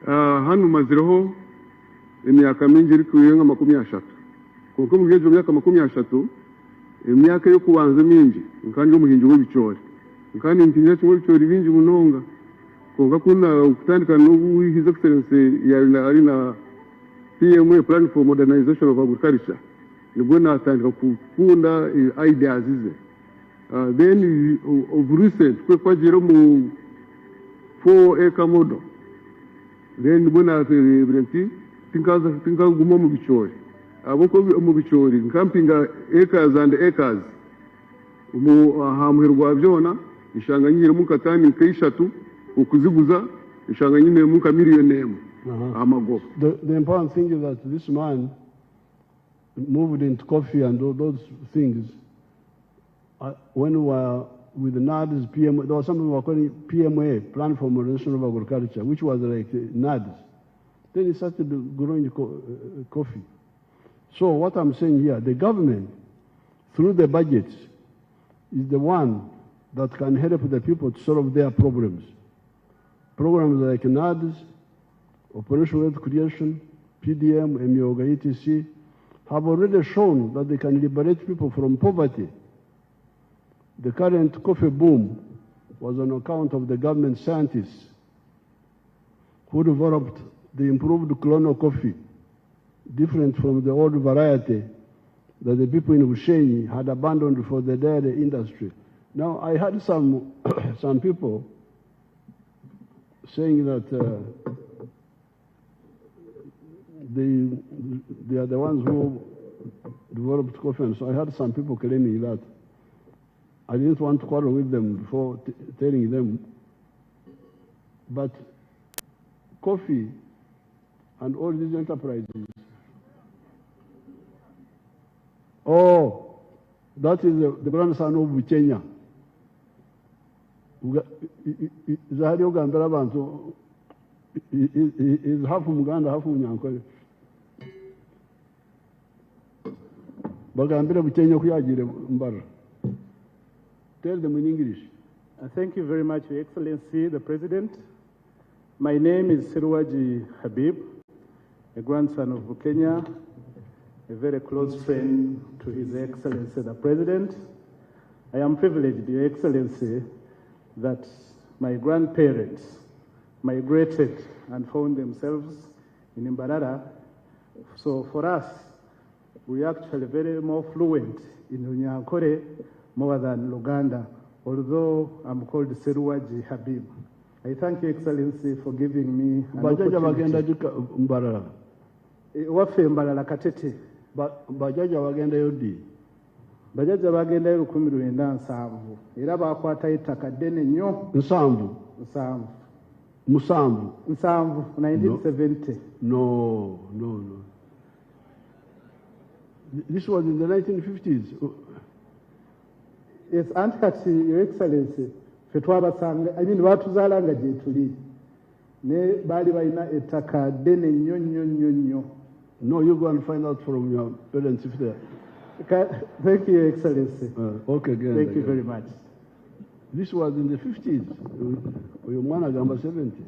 Hanu maziroho emyaka mingi iri kuyenga makumi ashatu. Kuko mu gihe myaka makumi ashatu emyaka yo kubanza mingi nkandi umuhinji w'ibicori. Nkandi ntinya cyo w'ibicori bingi munonga. Kuko kuna ukutandika no His Excellency ya ari na PMA Plan for Modernization of Agriculture. Nibwo natandika kukunda ideas ize. Then of recent kwa jero mu 4-acre model. Then nibwo natebrenti tinka guma mu bicori. Aboko mu bicori nkampinga acres and acres. Mu hamuherwa byona ishanga nyire mu katani kayishatu ukuziguza ishanga nyine mu ka millionemu. The important thing is that this man moved into coffee and all those things. When we were with the NADS, PMA, there was something we were calling PMA, Plan for Modernization of Agriculture, which was like NADS. Then he started growing coffee. So what I'm saying here, the government, through the budgets, is the one that can help the people to solve their problems. Programs like NADS, Operational Wealth Creation, PDM, MYOGA, etc. have already shown that they can liberate people from poverty. The current coffee boom was on account of the government scientists who developed the improved clonal coffee, different from the old variety that the people in Museveni had abandoned for the dairy industry. Now, I had some people saying that they are the ones who developed coffee, and so I had some people claiming that. I didn't want to quarrel with them before telling them, but coffee and all these enterprises, that is the grandson of Buchenya. Zahari Uganda Bantu is half Muganda, half Munyankole. Bagambira Buchenya kuyagire mbara. Tell them in English. Thank you very much, Your Excellency, the President. My name is Serwaji Habib, a grandson of Kenya, a very close friend to His Excellency, the President. I am privileged, Your Excellency, that my grandparents migrated and found themselves in Mbarara. So for us, we are actually very more fluent in Unyankore more than Luganda, although I'm called Serwaji Habib. I thank Your Excellency for giving me an opportunity. Mbarara. Waffe Mbarara Katete. Bajaja wagenda yodi. Bajaja bagenda yo 17 era bakwata ettaka ddene nnyo. Nsanvu. Musanvu. 1970. No. This was in the 1950s. Yes, Antikati, Your Excellency, fetwabasanga, I mean, batuzalanga gye tuli. Ne bali balina ettaka ddene nnyo. No, you go and find out from your parents if they. Thank you, Your Excellency. Okay, again. Thank you very much. This was in the 50s. Your man agamba 70.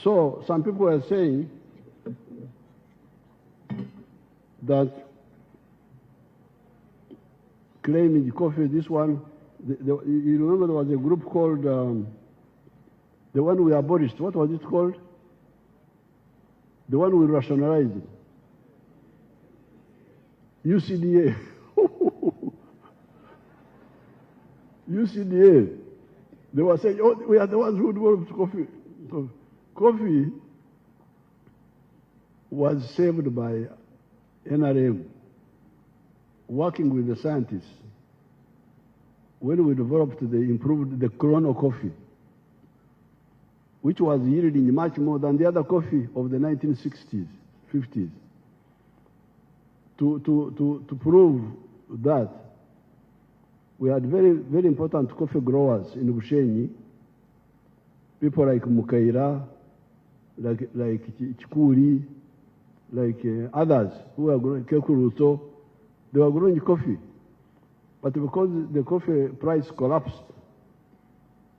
So some people are saying that claiming the coffee, this one, you remember there was a group called, the one we abolished, what was it called? The one we rationalized. UCDA. UCDA. They were saying, oh, we are the ones who developed coffee. Coffee was saved by NRM, working with the scientists. When we developed improved the clonal coffee, which was yielding much more than the other coffee of the 1960s. 50s. To prove that, we had very, very important coffee growers in Bushenyi, people like Mukaira, like Chikuri, like others who were growing, Kekuruto, they were growing coffee. But because the coffee price collapsed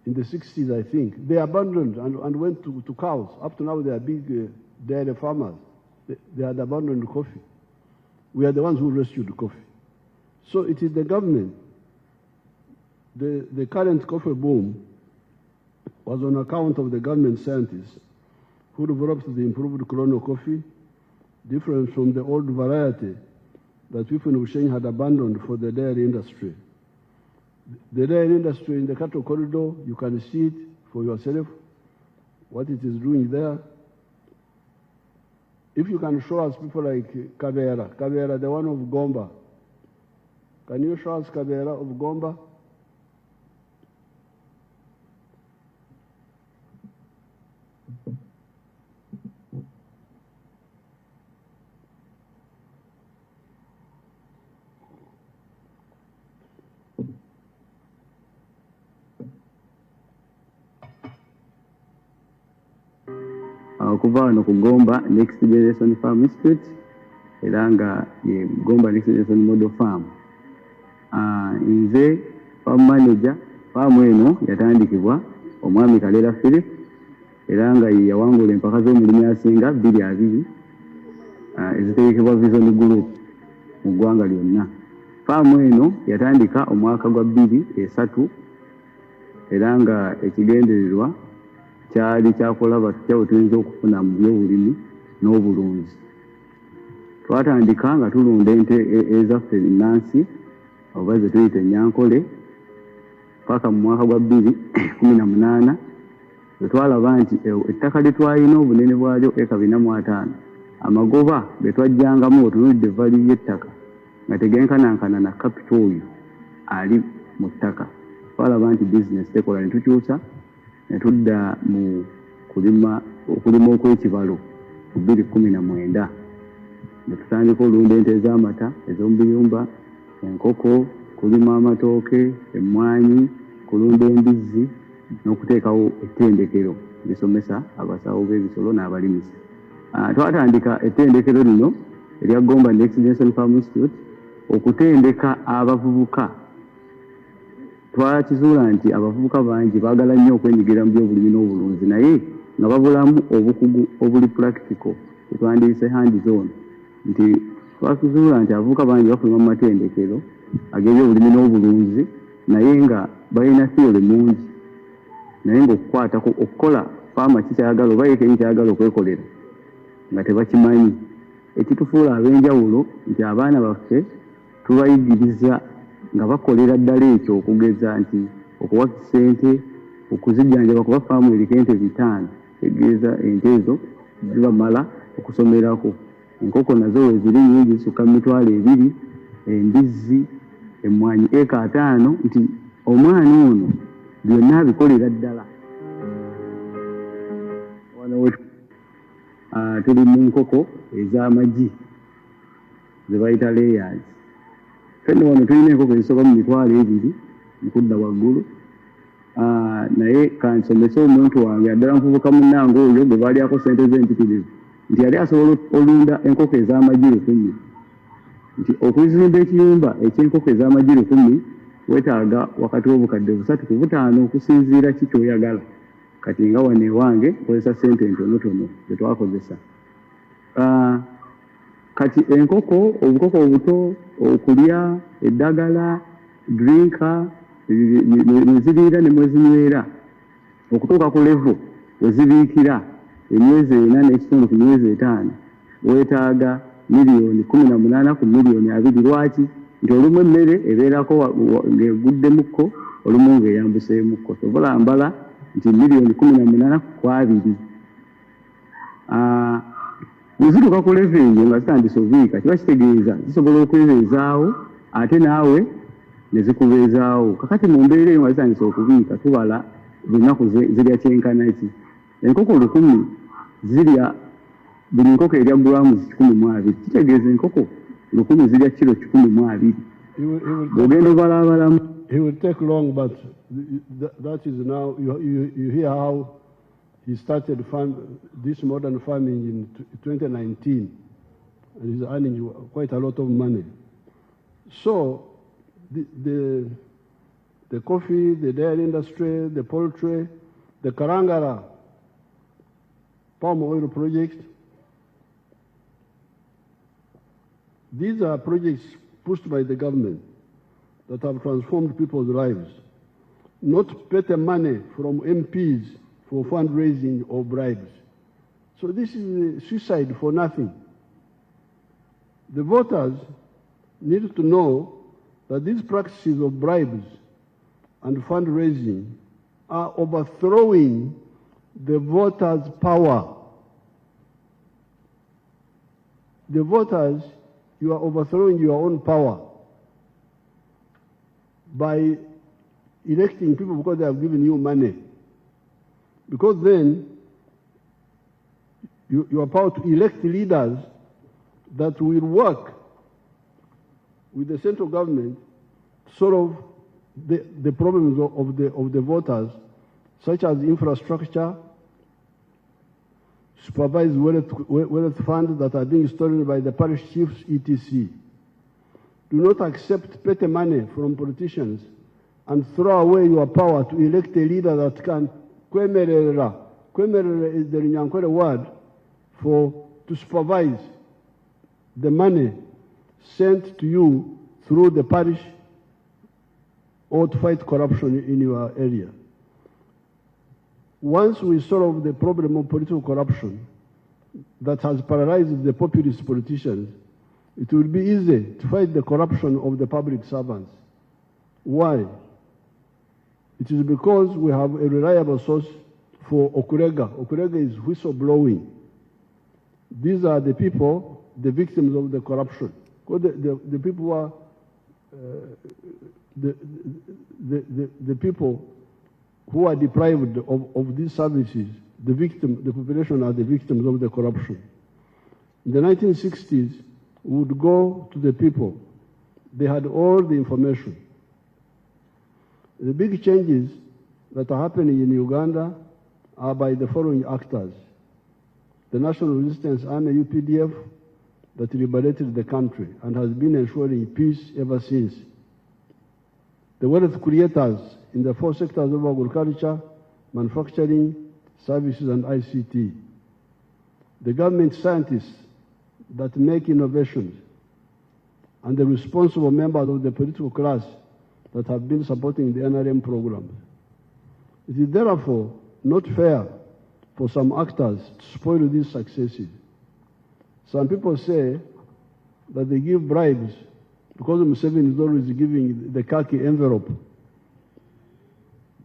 in the 60s, I think, they abandoned and went to cows. Up to now, they are big dairy farmers. They had abandoned coffee. We are the ones who rescued the coffee. So it is the government. The current coffee boom was on account of the government scientists who developed the improved colonial coffee, different from the old variety that people in Bushenyi had abandoned for the dairy industry. The dairy industry in the cattle corridor, you can see it for yourself, what it is doing there. If you can show us people like Kavera, the one of Gomba. Can you show us Kavera of Gomba? Okuva wano ku Gomba Next Generation Farm Institute era nga ye Gomba Next Generation Model Farm. Nze farm manager, farm eno yatandikibwa omwami Kalera Philip era nga yawangula empaka z'omulimi asinga 2 eziteekebwa Vision Group mu ggwanga lyonna. Farm eno yatandika omwaka gwa 2003 era nga ekigendererwa kyali kyakulaba tutya tuyinza okufuna mu byobulimi n'obulunzi. Twatandika nga tulunda ente ezaffe ennansi oba ze tuyita Enyankole paka mu mwaka gwa 2018 bwe twalaba nti ettaka lye twalina obunene bwalyo eka 405 amagoba ge twajjangamu otunulidde vali y'ettaka nga tegenkanankana na kapito oyo ali mu ttaka. Twalaba nti bizinesi tekola ne tukyusa ne tudda mu okulima okw'ekibalo mu 2019 ne tutandika olunda ente ez'amata ez'omubiyumba, enkoko, kulima amatooke, emmwanyi, kulunda embizzi n'okuteekawo ettendekero lisomesa abasawo b'ebisolo n'abalimisa. Twatandika ettendekero lino erya Gomba Next Generation Farm Institute okutendeka abavubuka. Twakizuula nti abavubuka bangi baagala nnyo okwenyigira mu byobulimi n'obulunzi naye nga babulamu obukugu obuli practical twandiyise hand zone. Nti twakizuula nti abavubuka bangi bafuluma mu matendekero ag'ebyobulimi n'obulunzi naye nga balina theory mungi naye ng'okukwatako okukola faama kikyayagala oba yekenyi kyayagala okwekolera nga tebakimanyi. Ekitufuula ab'enjawulo nti abaana baffe tubayigiriza nga bakolera ddala ekyo okugeza nti okuwa ssente okuzijjanjaba kuba faamu eriko ente 5 tegeeza ente ezo zibamala okusomerako. Enkoko nazo we ziri nyingi zisukka mu mitwalo 2, embizzi, emmwanyi eka 5 nti omwana ono byonna abikolera ddala. Wano tuli mu nkoko ez'amagi ze bayita layers. Fenno wano tulina enkoko ezisoba mu mitwalo 2 mu kudda waggulu. Naye kansomesa omuntu wange addala nfubuka munnange oyo gwe baalyako ssente z'empitirivu nti yali asobola olunda enkoko ez'amagi 1000. Nti okuzimba ekiyumba eky'enkoko ez'amagi 1000 weetaaga wakati w'obukadde 3 ku 5 okusinziira ki ky'oyagala. Kati nga wano ewange nkozesa ssente entonotono ze twakozesa. Kati enkoko obukoko obuto okulya eddagala drinka neziriira ne mwezinywera okutuuka ku level wezibiikira emyezi 4 n'ekitundu ku myezi 5 weetaaga miliyoni 18 ku miliyoni 2. Lwaki? Nti olumu emmere ebeerako ng'eguddemukko olumu ng'eyambuseemukko sobola mbala nti miliyoni 18 ku 2. Bwezituuka ku level eyo nga zitandise obiika kiba kitegeeza zisobola okwebeezaawo ate naawe ne zikubeezaawo. Kakati mu mbeera eyo nga zitandise okubiika tubala lunaku zirya kyenkana ki. Enkoko 1000 zirya buli nkoko erya grams 12 kitegeeza enkoko 1000 zirya kilo 12. Bw'ogenda obalaabalamu. He will take long, but that is now, you hear how he started this modern farming in 2019, and he's earning quite a lot of money. So the coffee, the dairy industry, the poultry, the Karangara palm oil project, these are projects pushed by the government that have transformed people's lives, not petty money from MPs for fundraising or bribes. So this is suicide for nothing. The voters need to know that these practices of bribes and fundraising are overthrowing the voters' power. The voters, you are overthrowing your own power by electing people because they have given you money. Because then you are power to elect leaders that will work with the central government to solve the problems of the voters, such as infrastructure, supervised wealth funds that are being stolen by the parish chiefs, etc. Do not accept petty money from politicians and throw away your power to elect a leader that can kwemerera. Kwemerera is the Runyankore word to supervise the money sent to you through the parish or to fight corruption in your area. Once we solve the problem of political corruption that has paralyzed the populist politicians, it will be easy to fight the corruption of the public servants. Why? It is because we have a reliable source for Okurega. Okurega is whistleblowing. These are the people, the victims of the corruption. The people who are the people who are deprived of these services, the population are the victims of the corruption. In the 1960s, we would go to the people. They had all the information. The big changes that are happening in Uganda are by the following actors. The National Resistance Army, UPDF, that liberated the country and has been ensuring peace ever since. The wealth creators in the 4 sectors of agriculture, manufacturing, services, and ICT. The government scientists that make innovations, and the responsible members of the political class that have been supporting the NRM programs. It is therefore not fair for some actors to spoil these successes. Some people say that they give bribes because Museveni is always giving the khaki envelope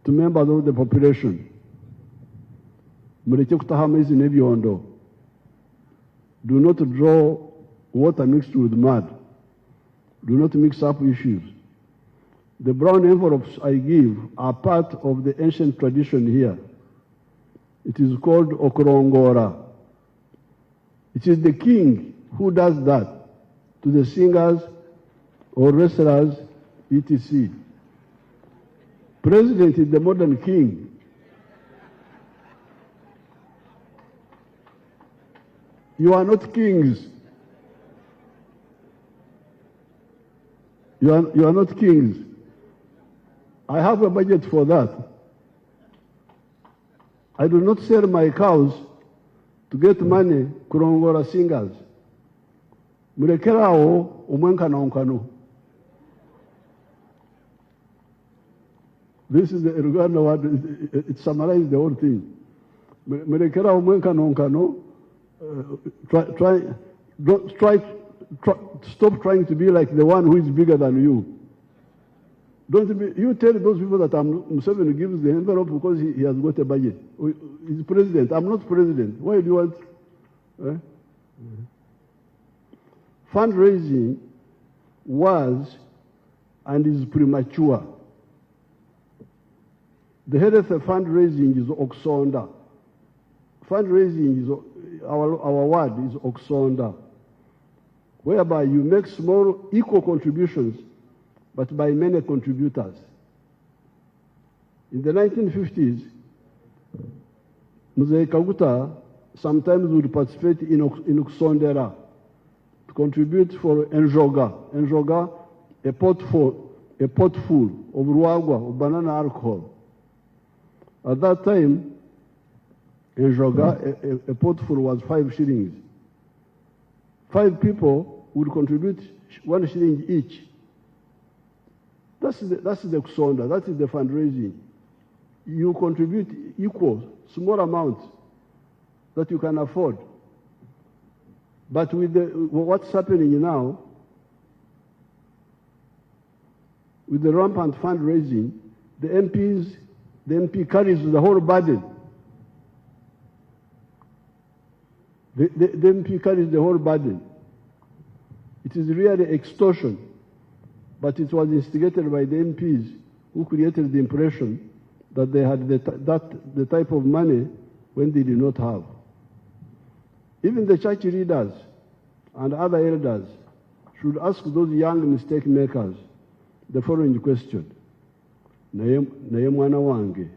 to members of the population. Do not draw water mixed with mud. Do not mix up issues. The brown envelopes I give are part of the ancient tradition here. It is called Okorongora. It is the king who does that to the singers or wrestlers, etc. President is the modern king. You are not kings. You are not kings. I have a budget for that. I do not sell my cows to get money kurongora singers. Murekerao umwenkana onkano. This is the Uganda word. It summarizes the whole thing. Murekerao umwenkana onkano. Stop trying to be like the one who is bigger than you. You tell those people that Museveni gives the envelope because he has got a budget. He's president. I'm not president. Why do you want? Fundraising was and is premature. The head of the fundraising is Oksonda. Fundraising our word is oksonda, whereby you make small equal contributions, but by many contributors. In the 1950s, Mzee Kaguta sometimes would participate in oksondera to contribute for enjoga. Enjoga, a pot full of ruagwa, of banana alcohol. At that time, enjoga, a pot full was 5 shillings. 5 people would contribute 1 shilling each. That's the kusonda, that is the fundraising. You contribute equal, small amounts that you can afford. But with what's happening now, with the rampant fundraising, the MP carries the whole burden. The MP carries the whole burden. It is really extortion, but it was instigated by the MPs who created the impression that they had the type of money when they did not have. Even the church leaders and other elders should ask those young mistake makers the following question. Naye mwana wange,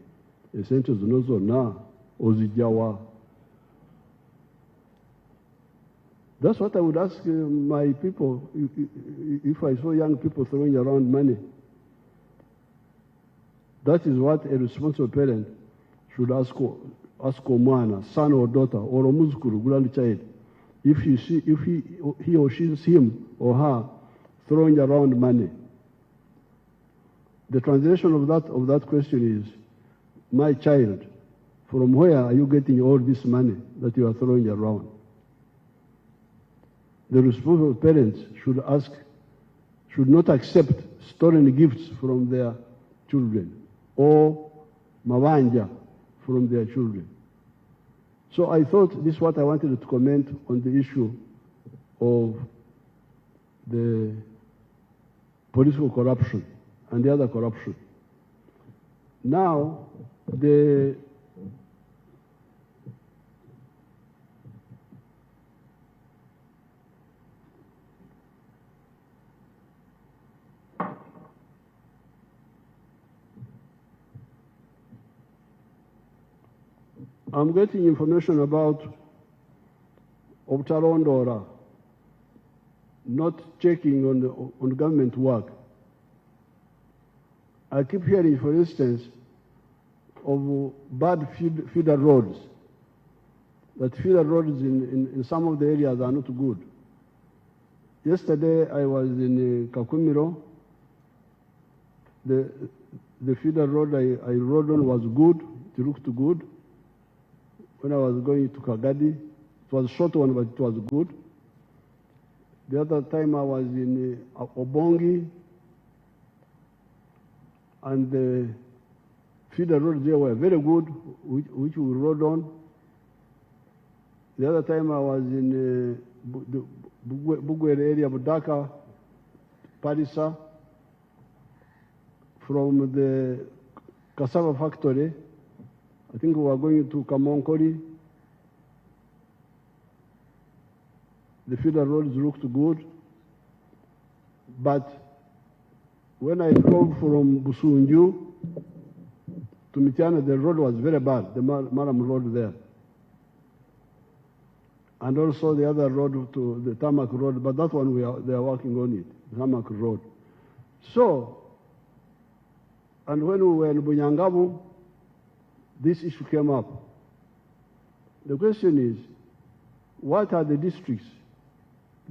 esente zino zonna ozijjawa? That's what I would ask my people if I saw young people throwing around money. That is what a responsible parent should ask Omwana, son or daughter, or a muzukuru, grandchild, if he or she sees him or her throwing around money. The translation of that question is, my child, from where are you getting all this money that you are throwing around? The responsible parents should not accept stolen gifts from their children or mawanja from their children. So I thought this is what I wanted to comment on the issue of the political corruption and the other corruption. Now, I'm getting information about Obtarondora not checking on government work. I keep hearing, for instance, of bad feeder roads, that feeder roads in some of the areas are not good. Yesterday I was in Kakumiro. The feeder road I rode on was good, it looked good. When I was going to Kagadi, it was a short one, but it was good. The other time I was in Obongi, and the feeder roads there were very good, which we rode on. The other time I was in the Bugwere area, Budaka, Parisa, from the cassava factory. I think we were going to Kamonkori. The feeder roads looked good, but when I drove from Busunju to Mitiana, the road was very bad, the Maram road there. And also the other road to the Tamak road, but that one they are working on it, the Tamak road. So, and when we were in Bunyangabu, this issue came up. The question is, what are the districts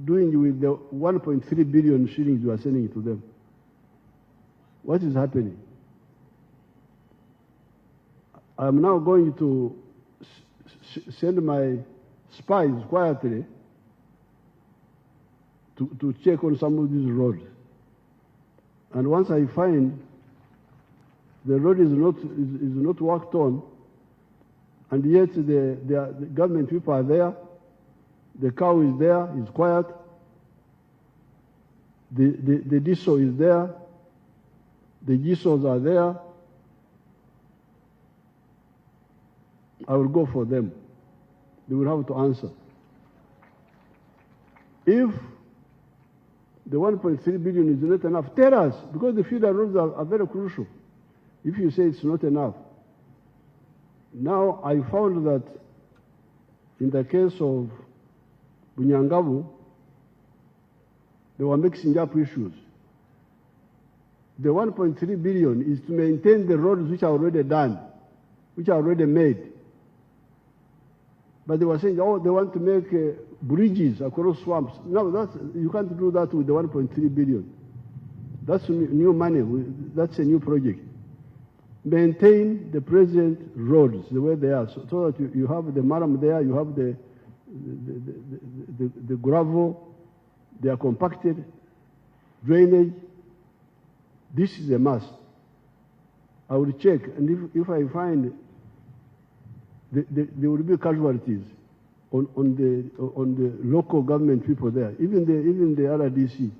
doing with the 1.3 billion shillings you are sending to them? What is happening? I'm now going to send my spies quietly to check on some of these roads. And once I find the road is not worked on, and yet the government people are there, the cow is there, it's quiet, the diesel is there, the diesels are there, I will go for them. they will have to answer. If the 1.3 billion is not enough, tell us, because the feeder roads are very crucial. If you say it's not enough. Now, I found that in the case of Bunyangabu, they were mixing up issues. The 1.3 billion is to maintain the roads which are already done, which are already made. But they were saying, oh, they want to make bridges across swamps. No, you can't do that with the 1.3 billion. That's new money. That's a new project. Maintain the present roads the way they are, so that you have the maram there, you have the gravel, they are compacted, drainage. This is a must. I will check, and if I find there will be casualties on the local government people there, even the RDC.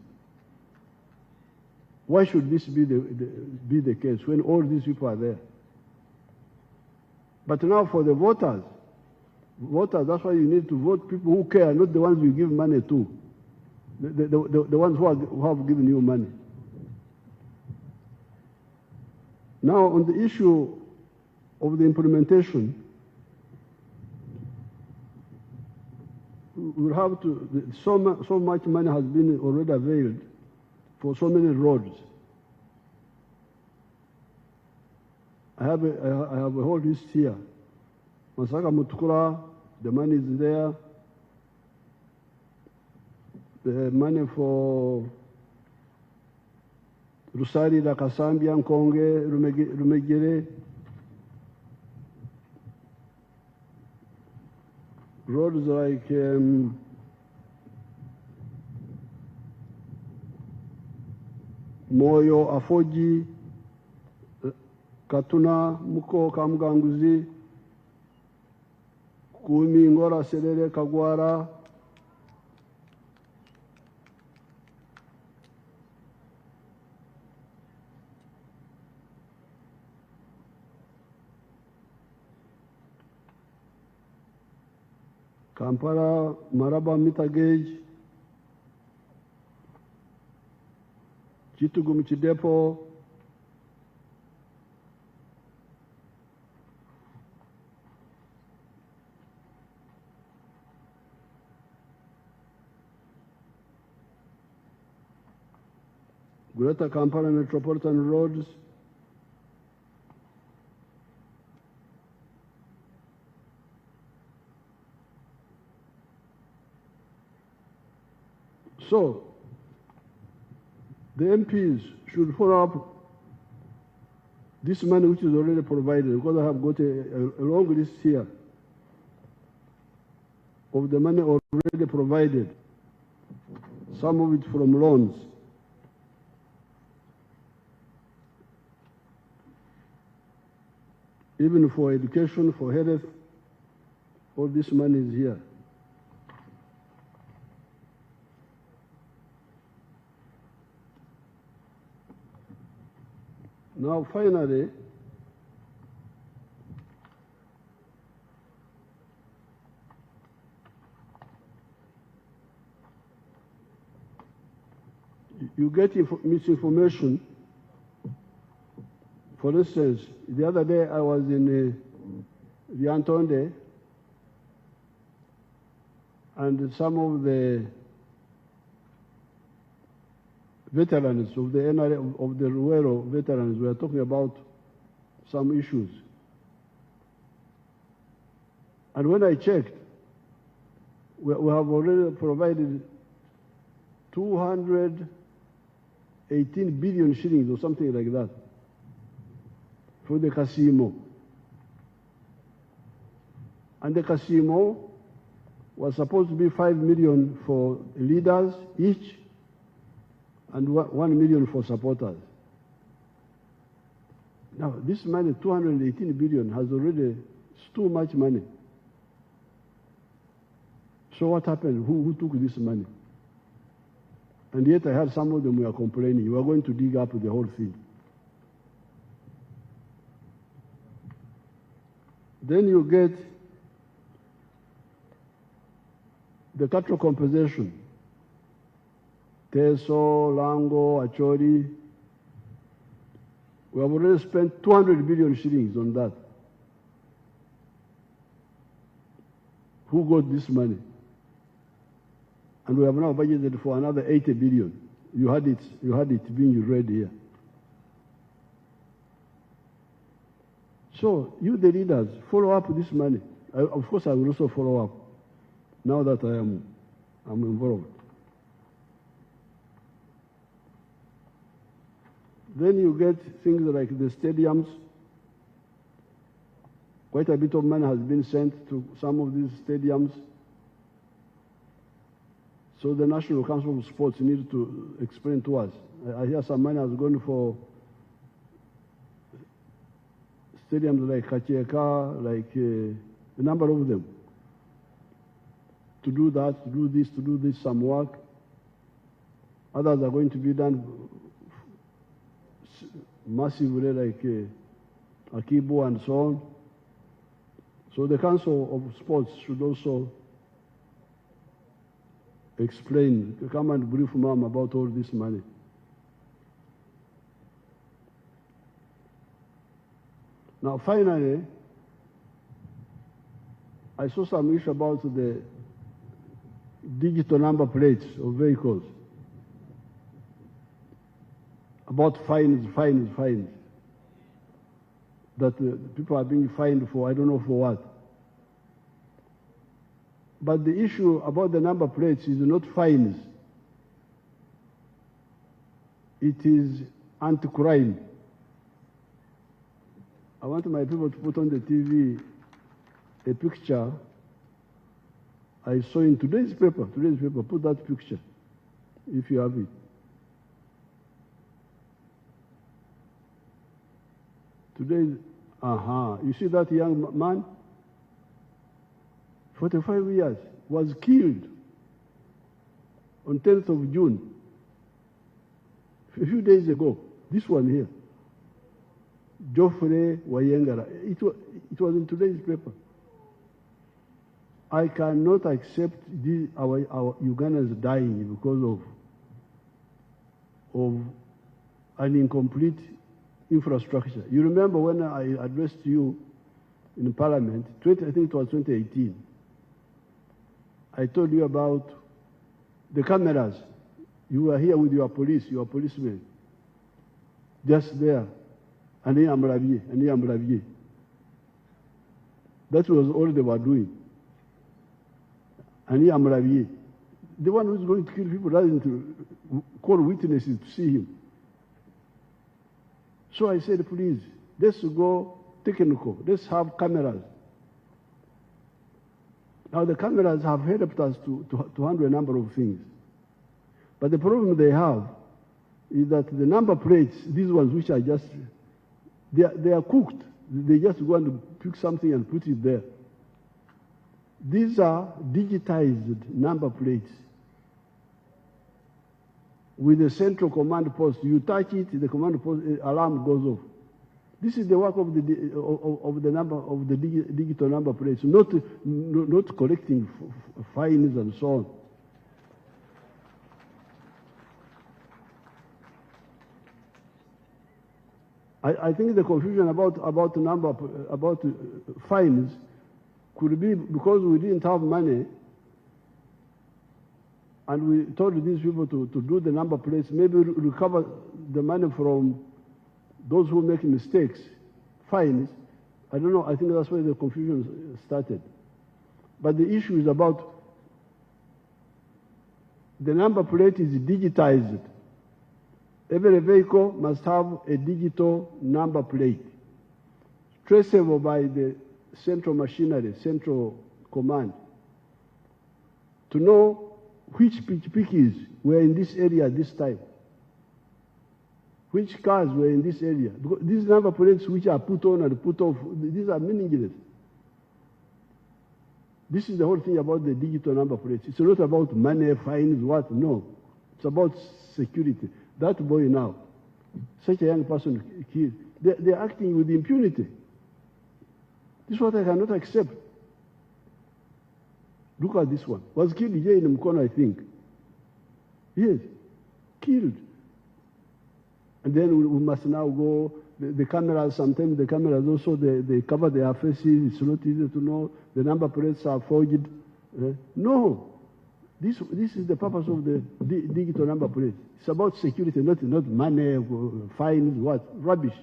Why should this be the case when all these people are there? But now for the voters, that's why you need to vote people who care, not the ones you give money to, the ones who have given you money. Now on the issue of the implementation, we'll have to, so much money has been already availed for so many roads. I have a whole list here. Masaka Mutukura, the money is there. The money for Rusari, Lakasambia, Nkonge, Rumegere. Roads like Moyo, Afoji, Katuna, Muko, Kamganguzi, Kumi, Ngora, Serere, Kagwara, Kampala, Maraba, Mitagage, Chitugum, Chidepo, Greater Kampala Metropolitan Roads, so the MPs should follow up this money which is already provided, because I have got a long list here of the money already provided, some of it from loans. Even for education, for health, all this money is here. Now, finally, you get misinformation. For instance, the other day I was in Viantonde, and some of the veterans of the NRA, of the Ruero veterans, were talking about some issues. And when I checked, we have already provided 218 billion shillings or something like that for the Casimo. And the Casimo was supposed to be 5 million for leaders each, and 1 million for supporters. Now, this money, 218 billion, has already, it's too much money. So what happened? Who took this money? And yet I heard some of them were complaining. You are going to dig up the whole thing. Then you get the cattle compensation, Teso, Lango, Achori, we have already spent 200 billion shillings on that. Who got this money? And we have now budgeted for another 80 billion. You had it being read here. So you, the leaders, follow up this money. Of course, I will also follow up now that I'm involved. Then you get things like the stadiums. Quite a bit of money has been sent to some of these stadiums. So the National Council of Sports needs to explain to us. I hear some money has gone for stadiums like Kachieka, like a number of them. To do that, to do this, some work. Others are going to be done massively, like Nakivubo and so on. So the Council of Sports should also explain, come and brief Mom about all this money. Now, finally, I saw some issue about the digital number plates of vehicles, about fines, that people are being fined for, I don't know for what. But the issue about the number plates is not fines. It is anti-crime. I want my people to put on the TV a picture I saw in today's paper. Put that picture, if you have it. Today, you see that young man? 45 years, was killed on 10th of June, a few days ago. This one here, Geoffrey Wayengara. It was in today's paper. I cannot accept our Ugandans dying because of an incomplete infrastructure. You remember when I addressed you in Parliament, I think it was 2018, I told you about the cameras. You were here with your policemen, just there, and Amravie. That was all they were doing. And Amravie, the one who's going to kill people doesn't call witnesses to see him. So I said, please, let's go technical. Let's have cameras. Now, the cameras have helped us to handle a number of things. But the problem they have is that the number plates, these ones which are just, they are cooked. They just go and pick something and put it there. These are digitized number plates with a central command post. You touch it, the command post alarm goes off. This is the work of the digital number plates, not collecting fines and so on. I think the confusion about fines could be because we didn't have money, and we told these people to do the number plates, maybe recover the money from those who make mistakes, fines. I don't know, I think that's where the confusion started. But the issue is about the number plate is digitized. Every vehicle must have a digital number plate, traceable by the central machinery, central command, to know which pickies were in this area at this time, which cars were in this area. Because these number plates which are put on and put off, these are meaningless. This is the whole thing about the digital number plates. It's not about money, fines, what, no. It's about security. That boy now, such a young person killed, they're acting with impunity. This is what I cannot accept. Look at this one. Was killed here in Mkono, I think. Yes, killed. And then we must now go, the cameras, sometimes the cameras also, they cover their faces, it's not easy to know, the number plates are forged. No, this is the purpose of the digital number plate. It's about security, not money, fines, what, rubbish.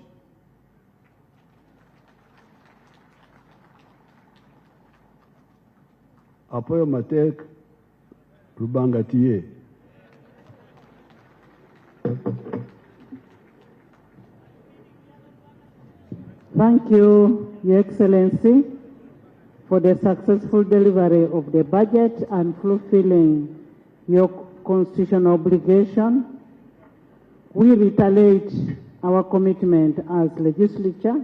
Apoyo Matek, Rubangatiye. Thank you, Your Excellency, for the successful delivery of the budget and fulfilling your constitutional obligation. We reiterate our commitment as legislature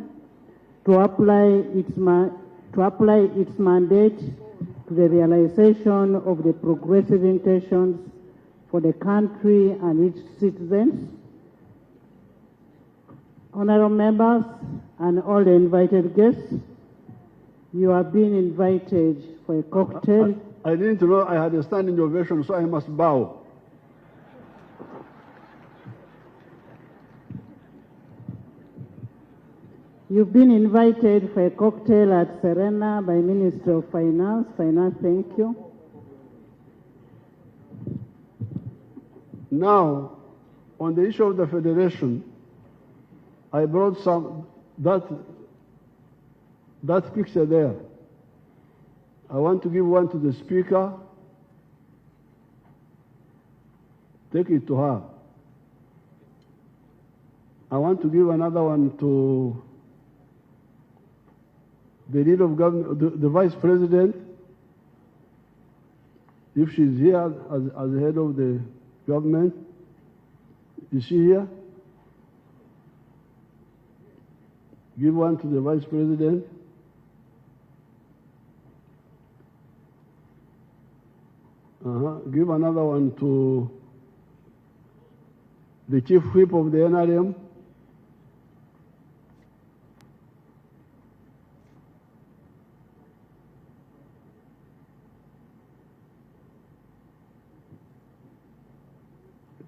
to apply its mandate to the realization of the progressive intentions for the country and its citizens. Honorable members and all the invited guests, you have been invited for a cocktail. I didn't know I had a standing ovation, so I must bow. You've been invited for a cocktail at Serena by Minister of Finance. Finance, thank you. Now, on the issue of the Federation, I brought that picture there. I want to give one to the Speaker. Take it to her. I want to give another one to the leader of government, the Vice President, if she's here as the head of the government. Is she here? Give one to the Vice President. Give another one to the Chief Whip of the NRM.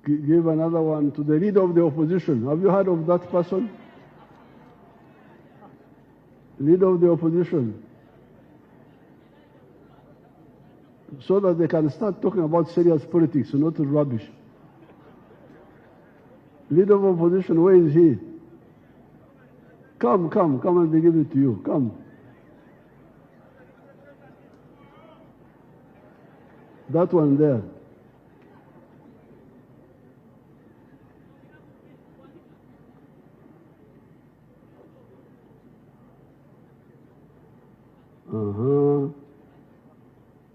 Give another one to the leader of the opposition. Have you heard of that person? Leader of the opposition. So that they can start talking about serious politics, not rubbish. Leader of opposition, where is he? Come and they give it to you. Come. That one there.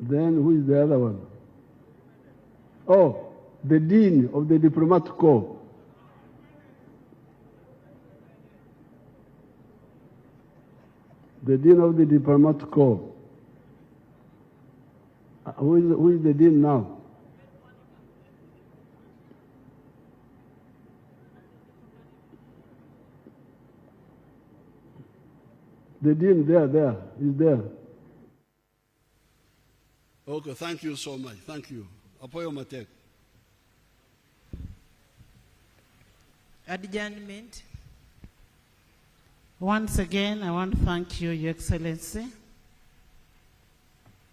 Then who is the other one? Oh, the Dean of the Diplomatic Corps. The Dean of the Diplomatic Corps. Who is the Dean now? The Dean there, is there. Okay, thank you so much. Thank you. Apoyo Matek. Adjournment. Once again, I want to thank you, Your Excellency.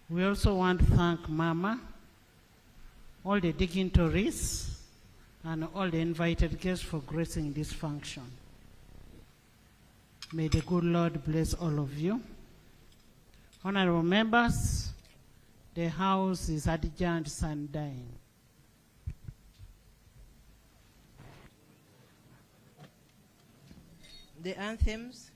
We also want to thank Mama, all the dignitaries, and all the invited guests for gracing this function. May the good Lord bless all of you. Honorable members, the House is adjourned sundown. The anthems.